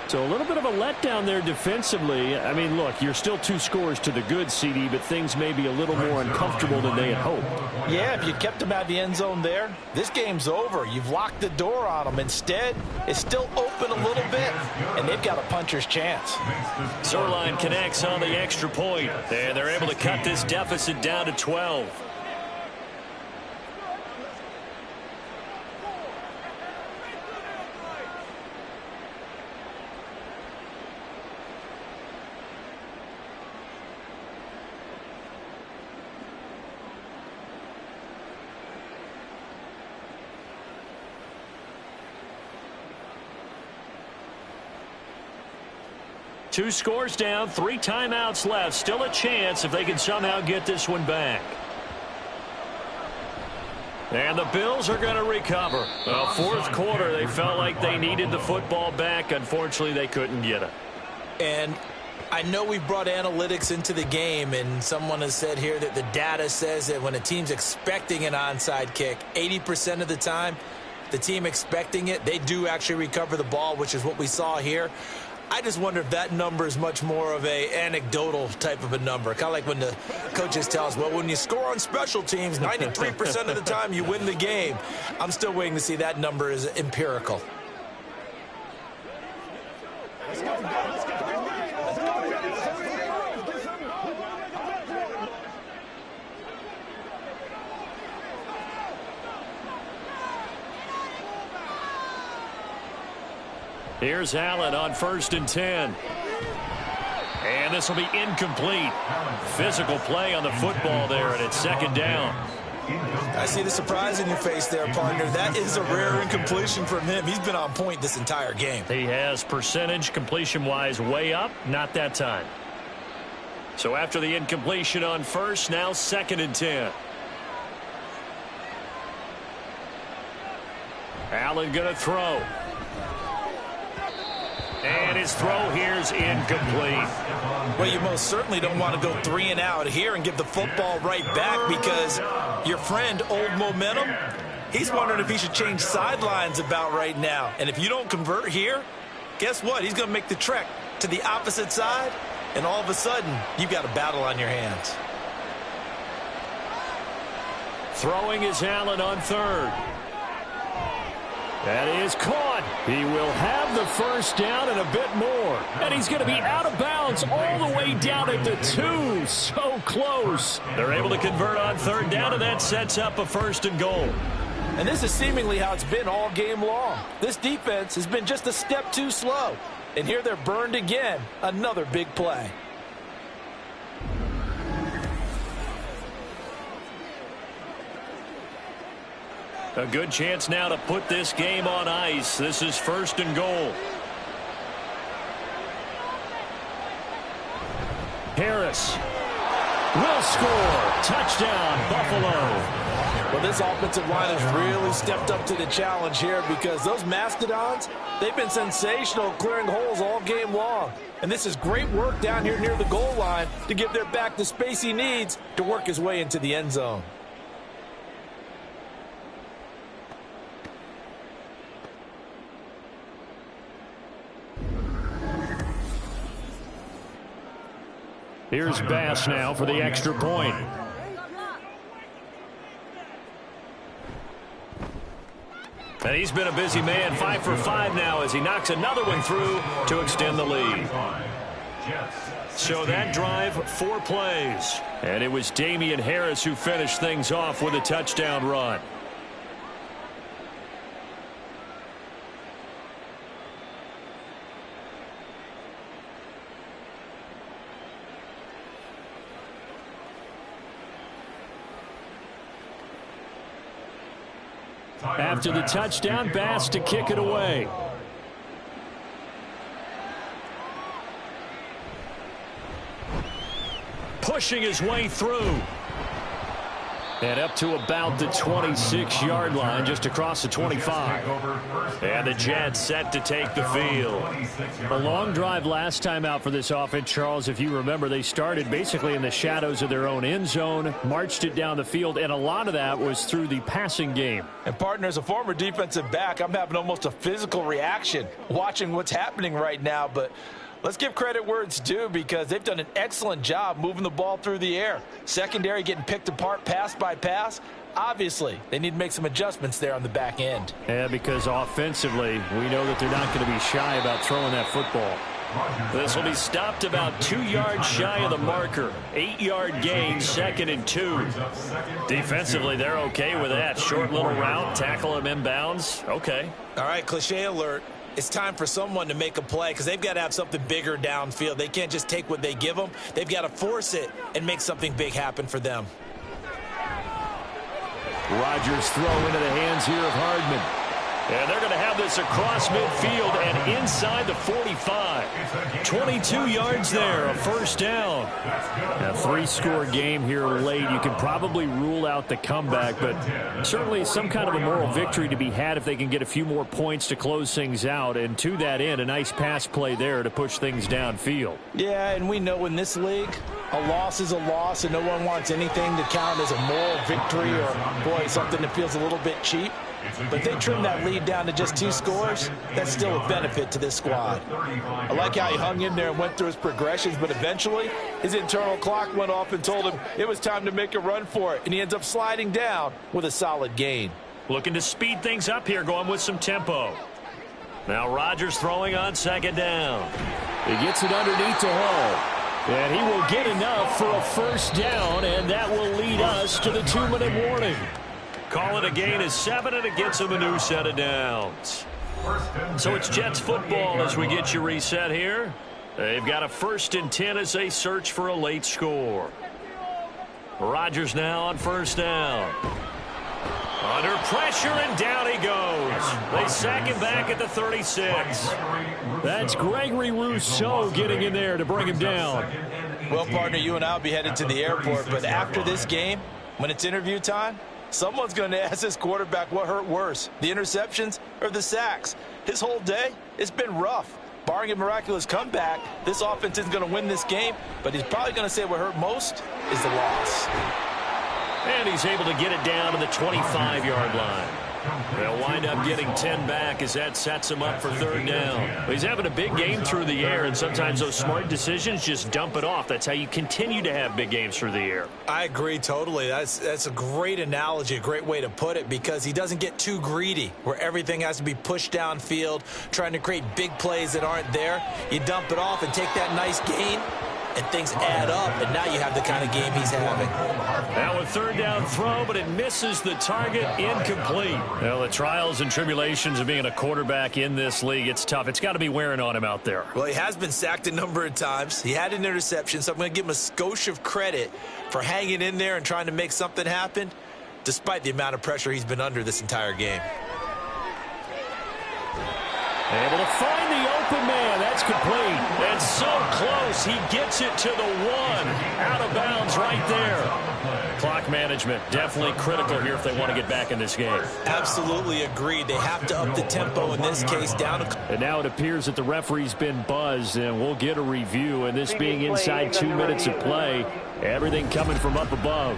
[SPEAKER 2] So a little bit of a letdown there defensively. I mean, look, you're still 2 scores to the good, CD, but things may be a little more uncomfortable than they had hoped.
[SPEAKER 4] Yeah, if you kept them out of the end zone there, this game's over. You've locked the door on them. Instead, it's still open a little bit, and they've got a puncher's chance.
[SPEAKER 2] Zerline connects on the extra point, and they're able to cut this deficit down to 12. Two scores down, 3 timeouts left. Still a chance if they can somehow get this one back. And the Bills are going to recover. Well, 4th quarter, they felt like they needed the football back. Unfortunately, they couldn't get it.
[SPEAKER 4] And I know we've brought analytics into the game, and someone has said here that the data says that when a team's expecting an onside kick, 80% of the time, the team expecting it, they do actually recover the ball, which is what we saw here. I just wonder if that number is much more of a anecdotal type of a number. Kind of like when the coaches tell us, well, when you score on special teams, 93% of the time you win the game. I'm still waiting to see that number is empirical.
[SPEAKER 2] Here's Allen on 1st and 10. And this will be incomplete. Physical play on the football there, and it's 2nd down.
[SPEAKER 4] I see the surprise in your face there, partner. That is a rare incompletion from him. He's been on point this entire game.
[SPEAKER 2] He has percentage completion-wise way up, not that time. So after the incompletion on 1st, now 2nd and 10. Allen going to throw. And his throw here's incomplete.
[SPEAKER 4] Well, you most certainly don't want to go 3 and out here and give the football right back, because your friend, Old Momentum, he's wondering if he should change sidelines about right now. And if you don't convert here, guess what? He's going to make the trek to the opposite side, and all of a sudden, you've got a battle on your hands.
[SPEAKER 2] Throwing is Allen on 3rd. That is caught. He will have the 1st down and a bit more. And he's going to be out of bounds all the way down at the 2. So close. They're able to convert on 3rd down, and that sets up a 1st and goal.
[SPEAKER 4] And this is seemingly how it's been all game long. This defense has been just a step too slow. And here they're burned again. Another big play.
[SPEAKER 2] A good chance now to put this game on ice. This is 1st and goal. Harris will score. Touchdown, Buffalo.
[SPEAKER 4] Well, this offensive line has really stepped up to the challenge here, because those Mastodons, they've been sensational clearing holes all game long. And this is great work down here near the goal line to give their back the space he needs to work his way into the end zone.
[SPEAKER 2] Here's Bass now for the extra point. And he's been a busy man, 5 for 5 now as he knocks another one through to extend the lead. So that drive, 4 plays. And it was Damian Harris who finished things off with a touchdown run. After the touchdown, Bass to kick it away. Pushing his way through. And up to about the 26-yard line, just across the 25. And the Jets set to take the field. A long drive last time out for this offense, Charles. If you remember, they started basically in the shadows of their own end zone, marched it down the field, and a lot of that was through the passing game.
[SPEAKER 4] And partner, as a former defensive back, I'm having almost a physical reaction watching what's happening right now, but let's give credit where it's due, because they've done an excellent job moving the ball through the air. Secondary getting picked apart pass by pass. Obviously, they need to make some adjustments there on the back end.
[SPEAKER 2] Yeah, because offensively, we know that they're not going to be shy about throwing that football. This will be stopped about 2 yards shy of the marker. 8-yard gain, 2nd and 2. Defensively, they're okay with that. Short little route, tackle him inbounds. Okay.
[SPEAKER 4] All right, cliche alert. It's time for someone to make a play, because they've got to have something bigger downfield. They can't just take what they give them. They've got to force it and make something big happen for them.
[SPEAKER 2] Rodgers throw into the hands here of Hardman. And they're going to have this across midfield and inside the 45. 22 yards there, a first down. A 3-score game here late. You can probably rule out the comeback, but certainly some kind of a moral victory to be had if they can get a few more points to close things out. And to that end, a nice pass play there to push things downfield.
[SPEAKER 4] Yeah, and we know in this league, a loss is a loss, and no one wants anything to count as a moral victory or, boy, something that feels a little bit cheap. But they trim that lead down to just 2 scores. That's still a benefit to this squad. I like how he hung in there and went through his progressions, but eventually his internal clock went off and told him it was time to make a run for it, and he ends up sliding down with a solid gain.
[SPEAKER 2] Looking to speed things up here, going with some tempo. Now Rodgers throwing on second down. He gets it underneath to Hall. And he will get enough for a first down, and that will lead us to the 2-minute warning. Call it a gain of 7, and it gets him a new set of downs. So it's Jets football as we get you reset here. They've got a 1st and 10 as they search for a late score. Rodgers now on first down. Under pressure, and down he goes. They sack him back at the 36. That's Gregory Rousseau getting in there to bring him down.
[SPEAKER 4] Well, partner, you and I will be headed to the airport, but after this game, when it's interview time, someone's going to ask this quarterback what hurt worse, the interceptions or the sacks. His whole day, it's been rough. Barring a miraculous comeback, this offense isn't going to win this game, but he's probably going to say what hurt most is the loss.
[SPEAKER 2] And he's able to get it down to the 25-yard line. They'll wind up getting 10 back as that sets him up for third down. He's having a big game through the air, and sometimes those smart decisions just dump it off. That's how you continue to have big games through the air.
[SPEAKER 4] I agree totally. That's a great analogy, a great way to put it, because he doesn't get too greedy where everything has to be pushed downfield, trying to create big plays that aren't there. You dump it off and take that nice gain, and things add up, and now you have the kind of game he's having.
[SPEAKER 2] Now a third down throw, but it misses the target, incomplete. Well, the trials and tribulations of being a quarterback in this league, it's tough. It's got to be wearing on him out there.
[SPEAKER 4] Well, he has been sacked a number of times. He had an interception, so I'm going to give him a skosh of credit for hanging in there and trying to make something happen, despite the amount of pressure he's been under this entire game.
[SPEAKER 2] Able to find the open man. That's complete. And so close. He gets it to the 1. Out of bounds right there. Clock management definitely critical here if they want to get back in this game.
[SPEAKER 4] Absolutely agreed. They have to up the tempo in this case down.
[SPEAKER 2] And now it appears that the referee's been buzzed, and we'll get a review. And this being inside 2 minutes of play, everything coming from up above.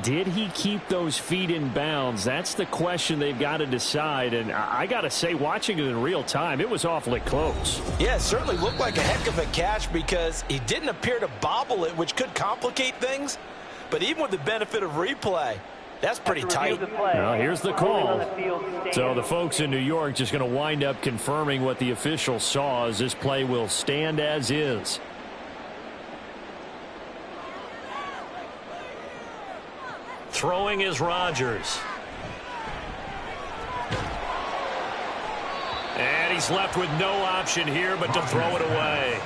[SPEAKER 2] Did he keep those feet in bounds? That's the question they've got to decide. And I got to say, watching it in real time, it was awfully close.
[SPEAKER 4] Yeah, it certainly looked like a heck of a catch because he didn't appear to bobble it, which could complicate things. But even with the benefit of replay, that's pretty tight.
[SPEAKER 2] Well, here's the call. So the folks in New York just going to wind up confirming what the official saw, as this play will stand as is. Throwing is Rodgers. And he's left with no option here but to throw it away.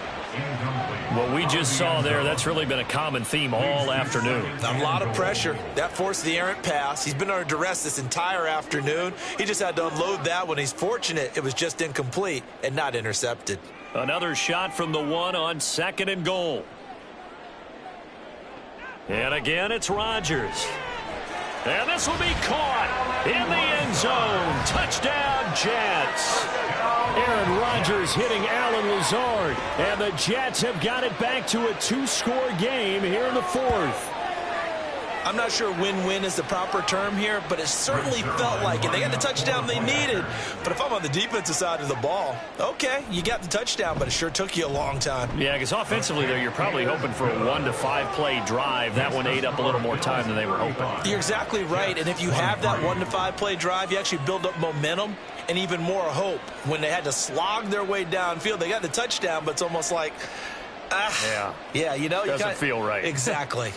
[SPEAKER 2] What we just saw there, that's really been a common theme all afternoon.
[SPEAKER 4] A lot of pressure. That forced the errant pass. He's been under duress this entire afternoon. He just had to unload that one. He's fortunate it was just incomplete and not intercepted.
[SPEAKER 2] Another shot from the 1 on 2nd and goal. And again, it's Rodgers. And this will be caught in the end zone. Touchdown, Jets. Aaron Rodgers hitting Allen Lazard. And the Jets have got it back to a 2-score game here in the 4th.
[SPEAKER 4] I'm not sure win-win is the proper term here, but it certainly felt like it. They got the touchdown they needed. But if I'm on the defensive side of the ball, okay, you got the touchdown, but it sure took you a long time.
[SPEAKER 2] Yeah, because offensively, though, you're probably hoping for a 1 to 5 play drive. That one ate up a little more time than they were hoping.
[SPEAKER 4] You're exactly right. And if you have that 1 to 5 play drive, you actually build up momentum and even more hope. When they had to slog their way downfield, they got the touchdown, but it's almost like, yeah, you know,
[SPEAKER 2] doesn't feel right.
[SPEAKER 4] Exactly.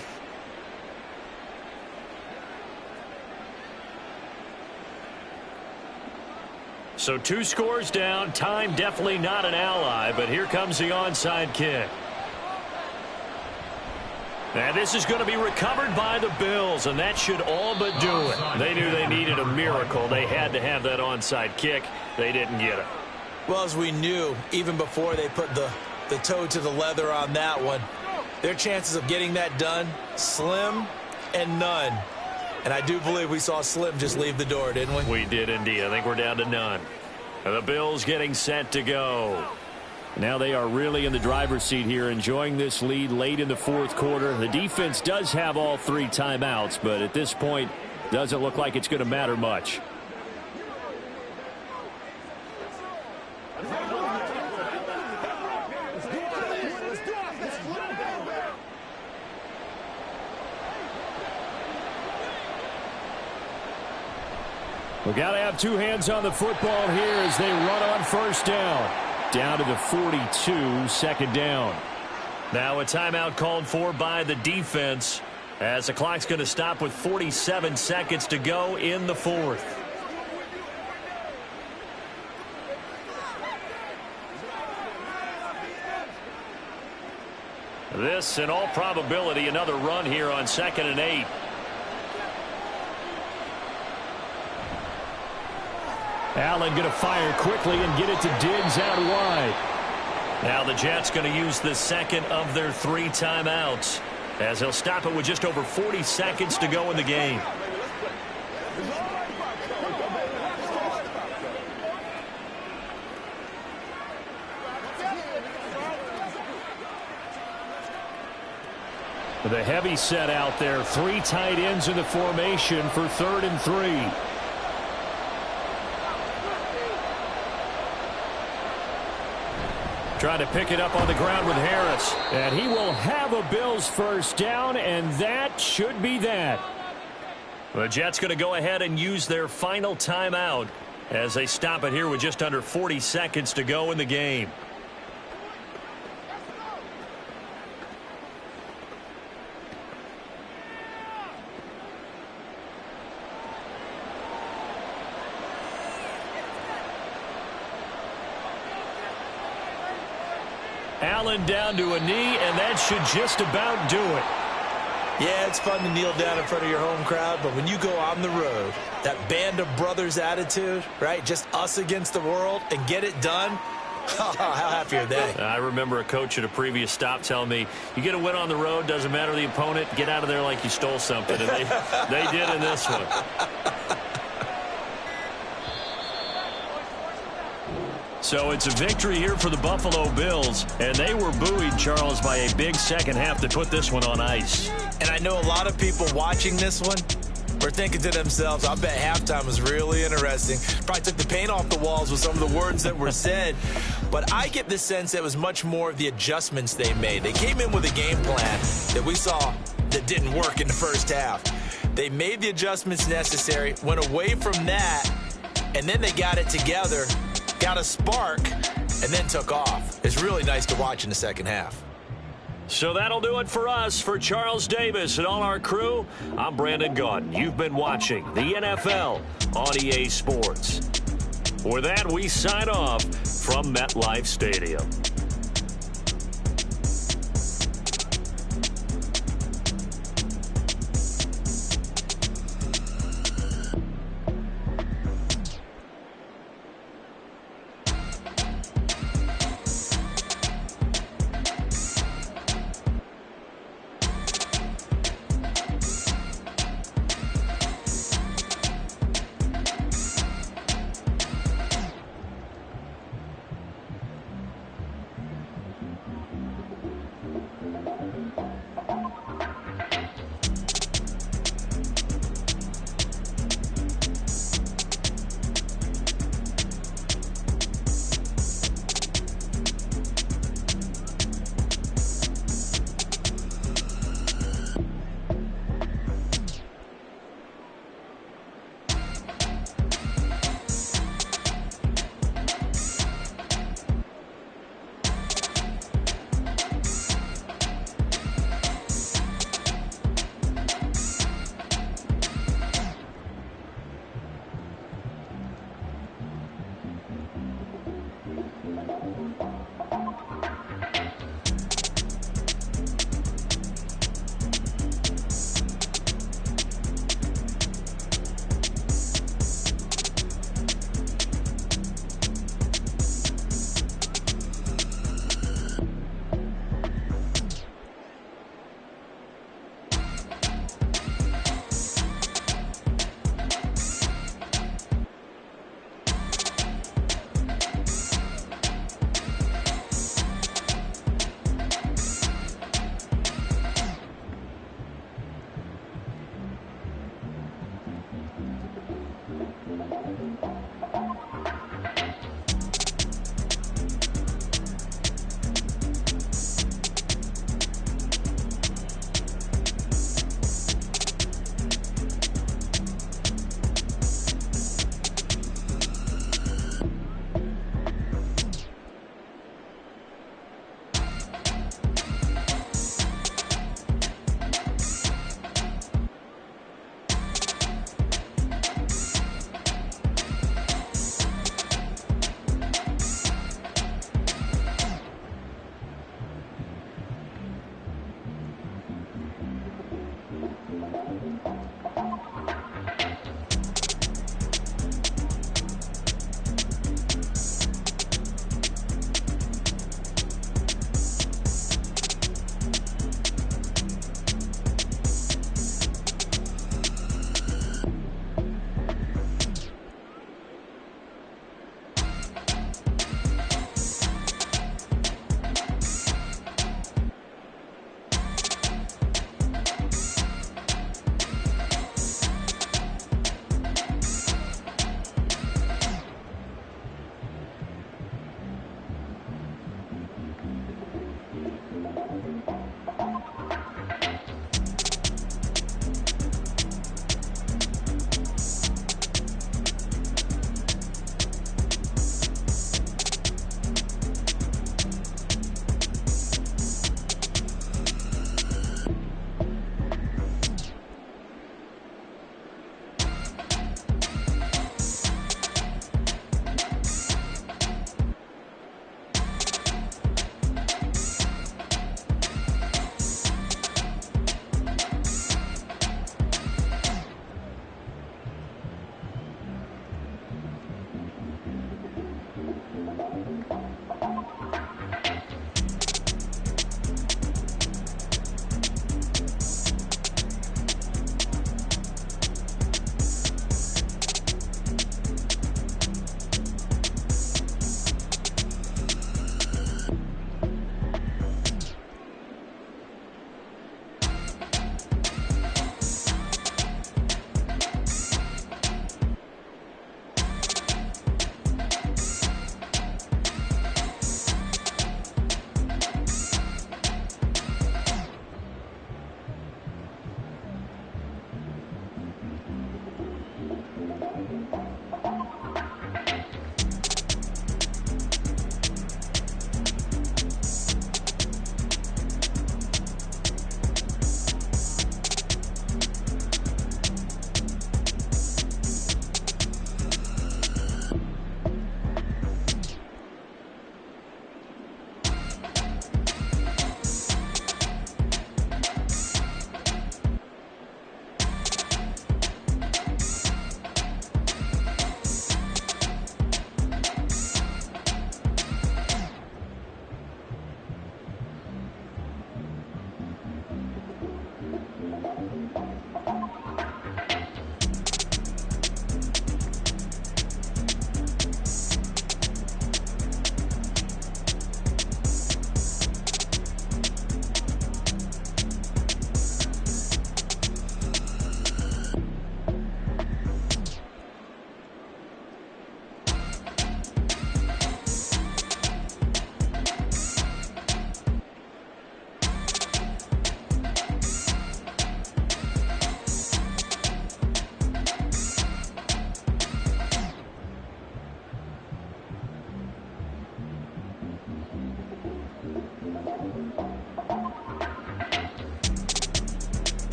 [SPEAKER 2] So 2 scores down. Time definitely not an ally, but here comes the onside kick. And this is going to be recovered by the Bills, and that should all but do it. They knew they needed a miracle. They had to have that onside kick. They didn't get it.
[SPEAKER 4] Well, as we knew, even before they put the toe to the leather on that one, their chances of getting that done, slim and none. And I do believe we saw Slim just leave the door, didn't we?
[SPEAKER 2] We did indeed. I think we're down to none. And the Bills getting set to go. Now they are really in the driver's seat here, enjoying this lead late in the fourth quarter. The defense does have all 3 timeouts, but at this point, doesn't look like it's going to matter much. We've got to have 2 hands on the football here as they run on first down. Down to the 42, second down. Now a timeout called for by the defense as the clock's going to stop with 47 seconds to go in the fourth. This, in all probability, another run here on 2nd and 8. Allen going to fire quickly and get it to Diggs out wide. Now the Jets going to use the second of their 3 timeouts as they'll stop it with just over 40 seconds to go in the game. The heavy set out there. 3 tight ends in the formation for 3rd and 3. Trying to pick it up on the ground with Harris. And he will have a Bills first down, and that should be that. The Jets going to go ahead and use their final timeout as they stop it here with just under 40 seconds to go in the game. Allen down to a knee, and that should just about do it.
[SPEAKER 4] Yeah, it's fun to kneel down in front of your home crowd, but when you go on the road, that band of brothers attitude, right, just us against the world, and get it done, how happy are they?
[SPEAKER 2] I remember a coach at a previous stop telling me, you get a win on the road, doesn't matter the opponent, get out of there like you stole something. And they did in this one. So it's a victory here for the Buffalo Bills, and they were buoyed, Charles, by a big second half to put this one on ice.
[SPEAKER 4] And I know a lot of people watching this one were thinking to themselves, I bet halftime was really interesting. Probably took the paint off the walls with some of the words that were said. But I get the sense it was much more of the adjustments they made. They came in with a game plan that we saw that didn't work in the first half. They made the adjustments necessary, went away from that, and then they got it together, got a spark, and then took off. It's really nice to watch in the second half.
[SPEAKER 2] So that'll do it for us. For Charles Davis and all our crew, I'm Brandon Gaudin. You've been watching the NFL on EA Sports. With that, we sign off from MetLife Stadium.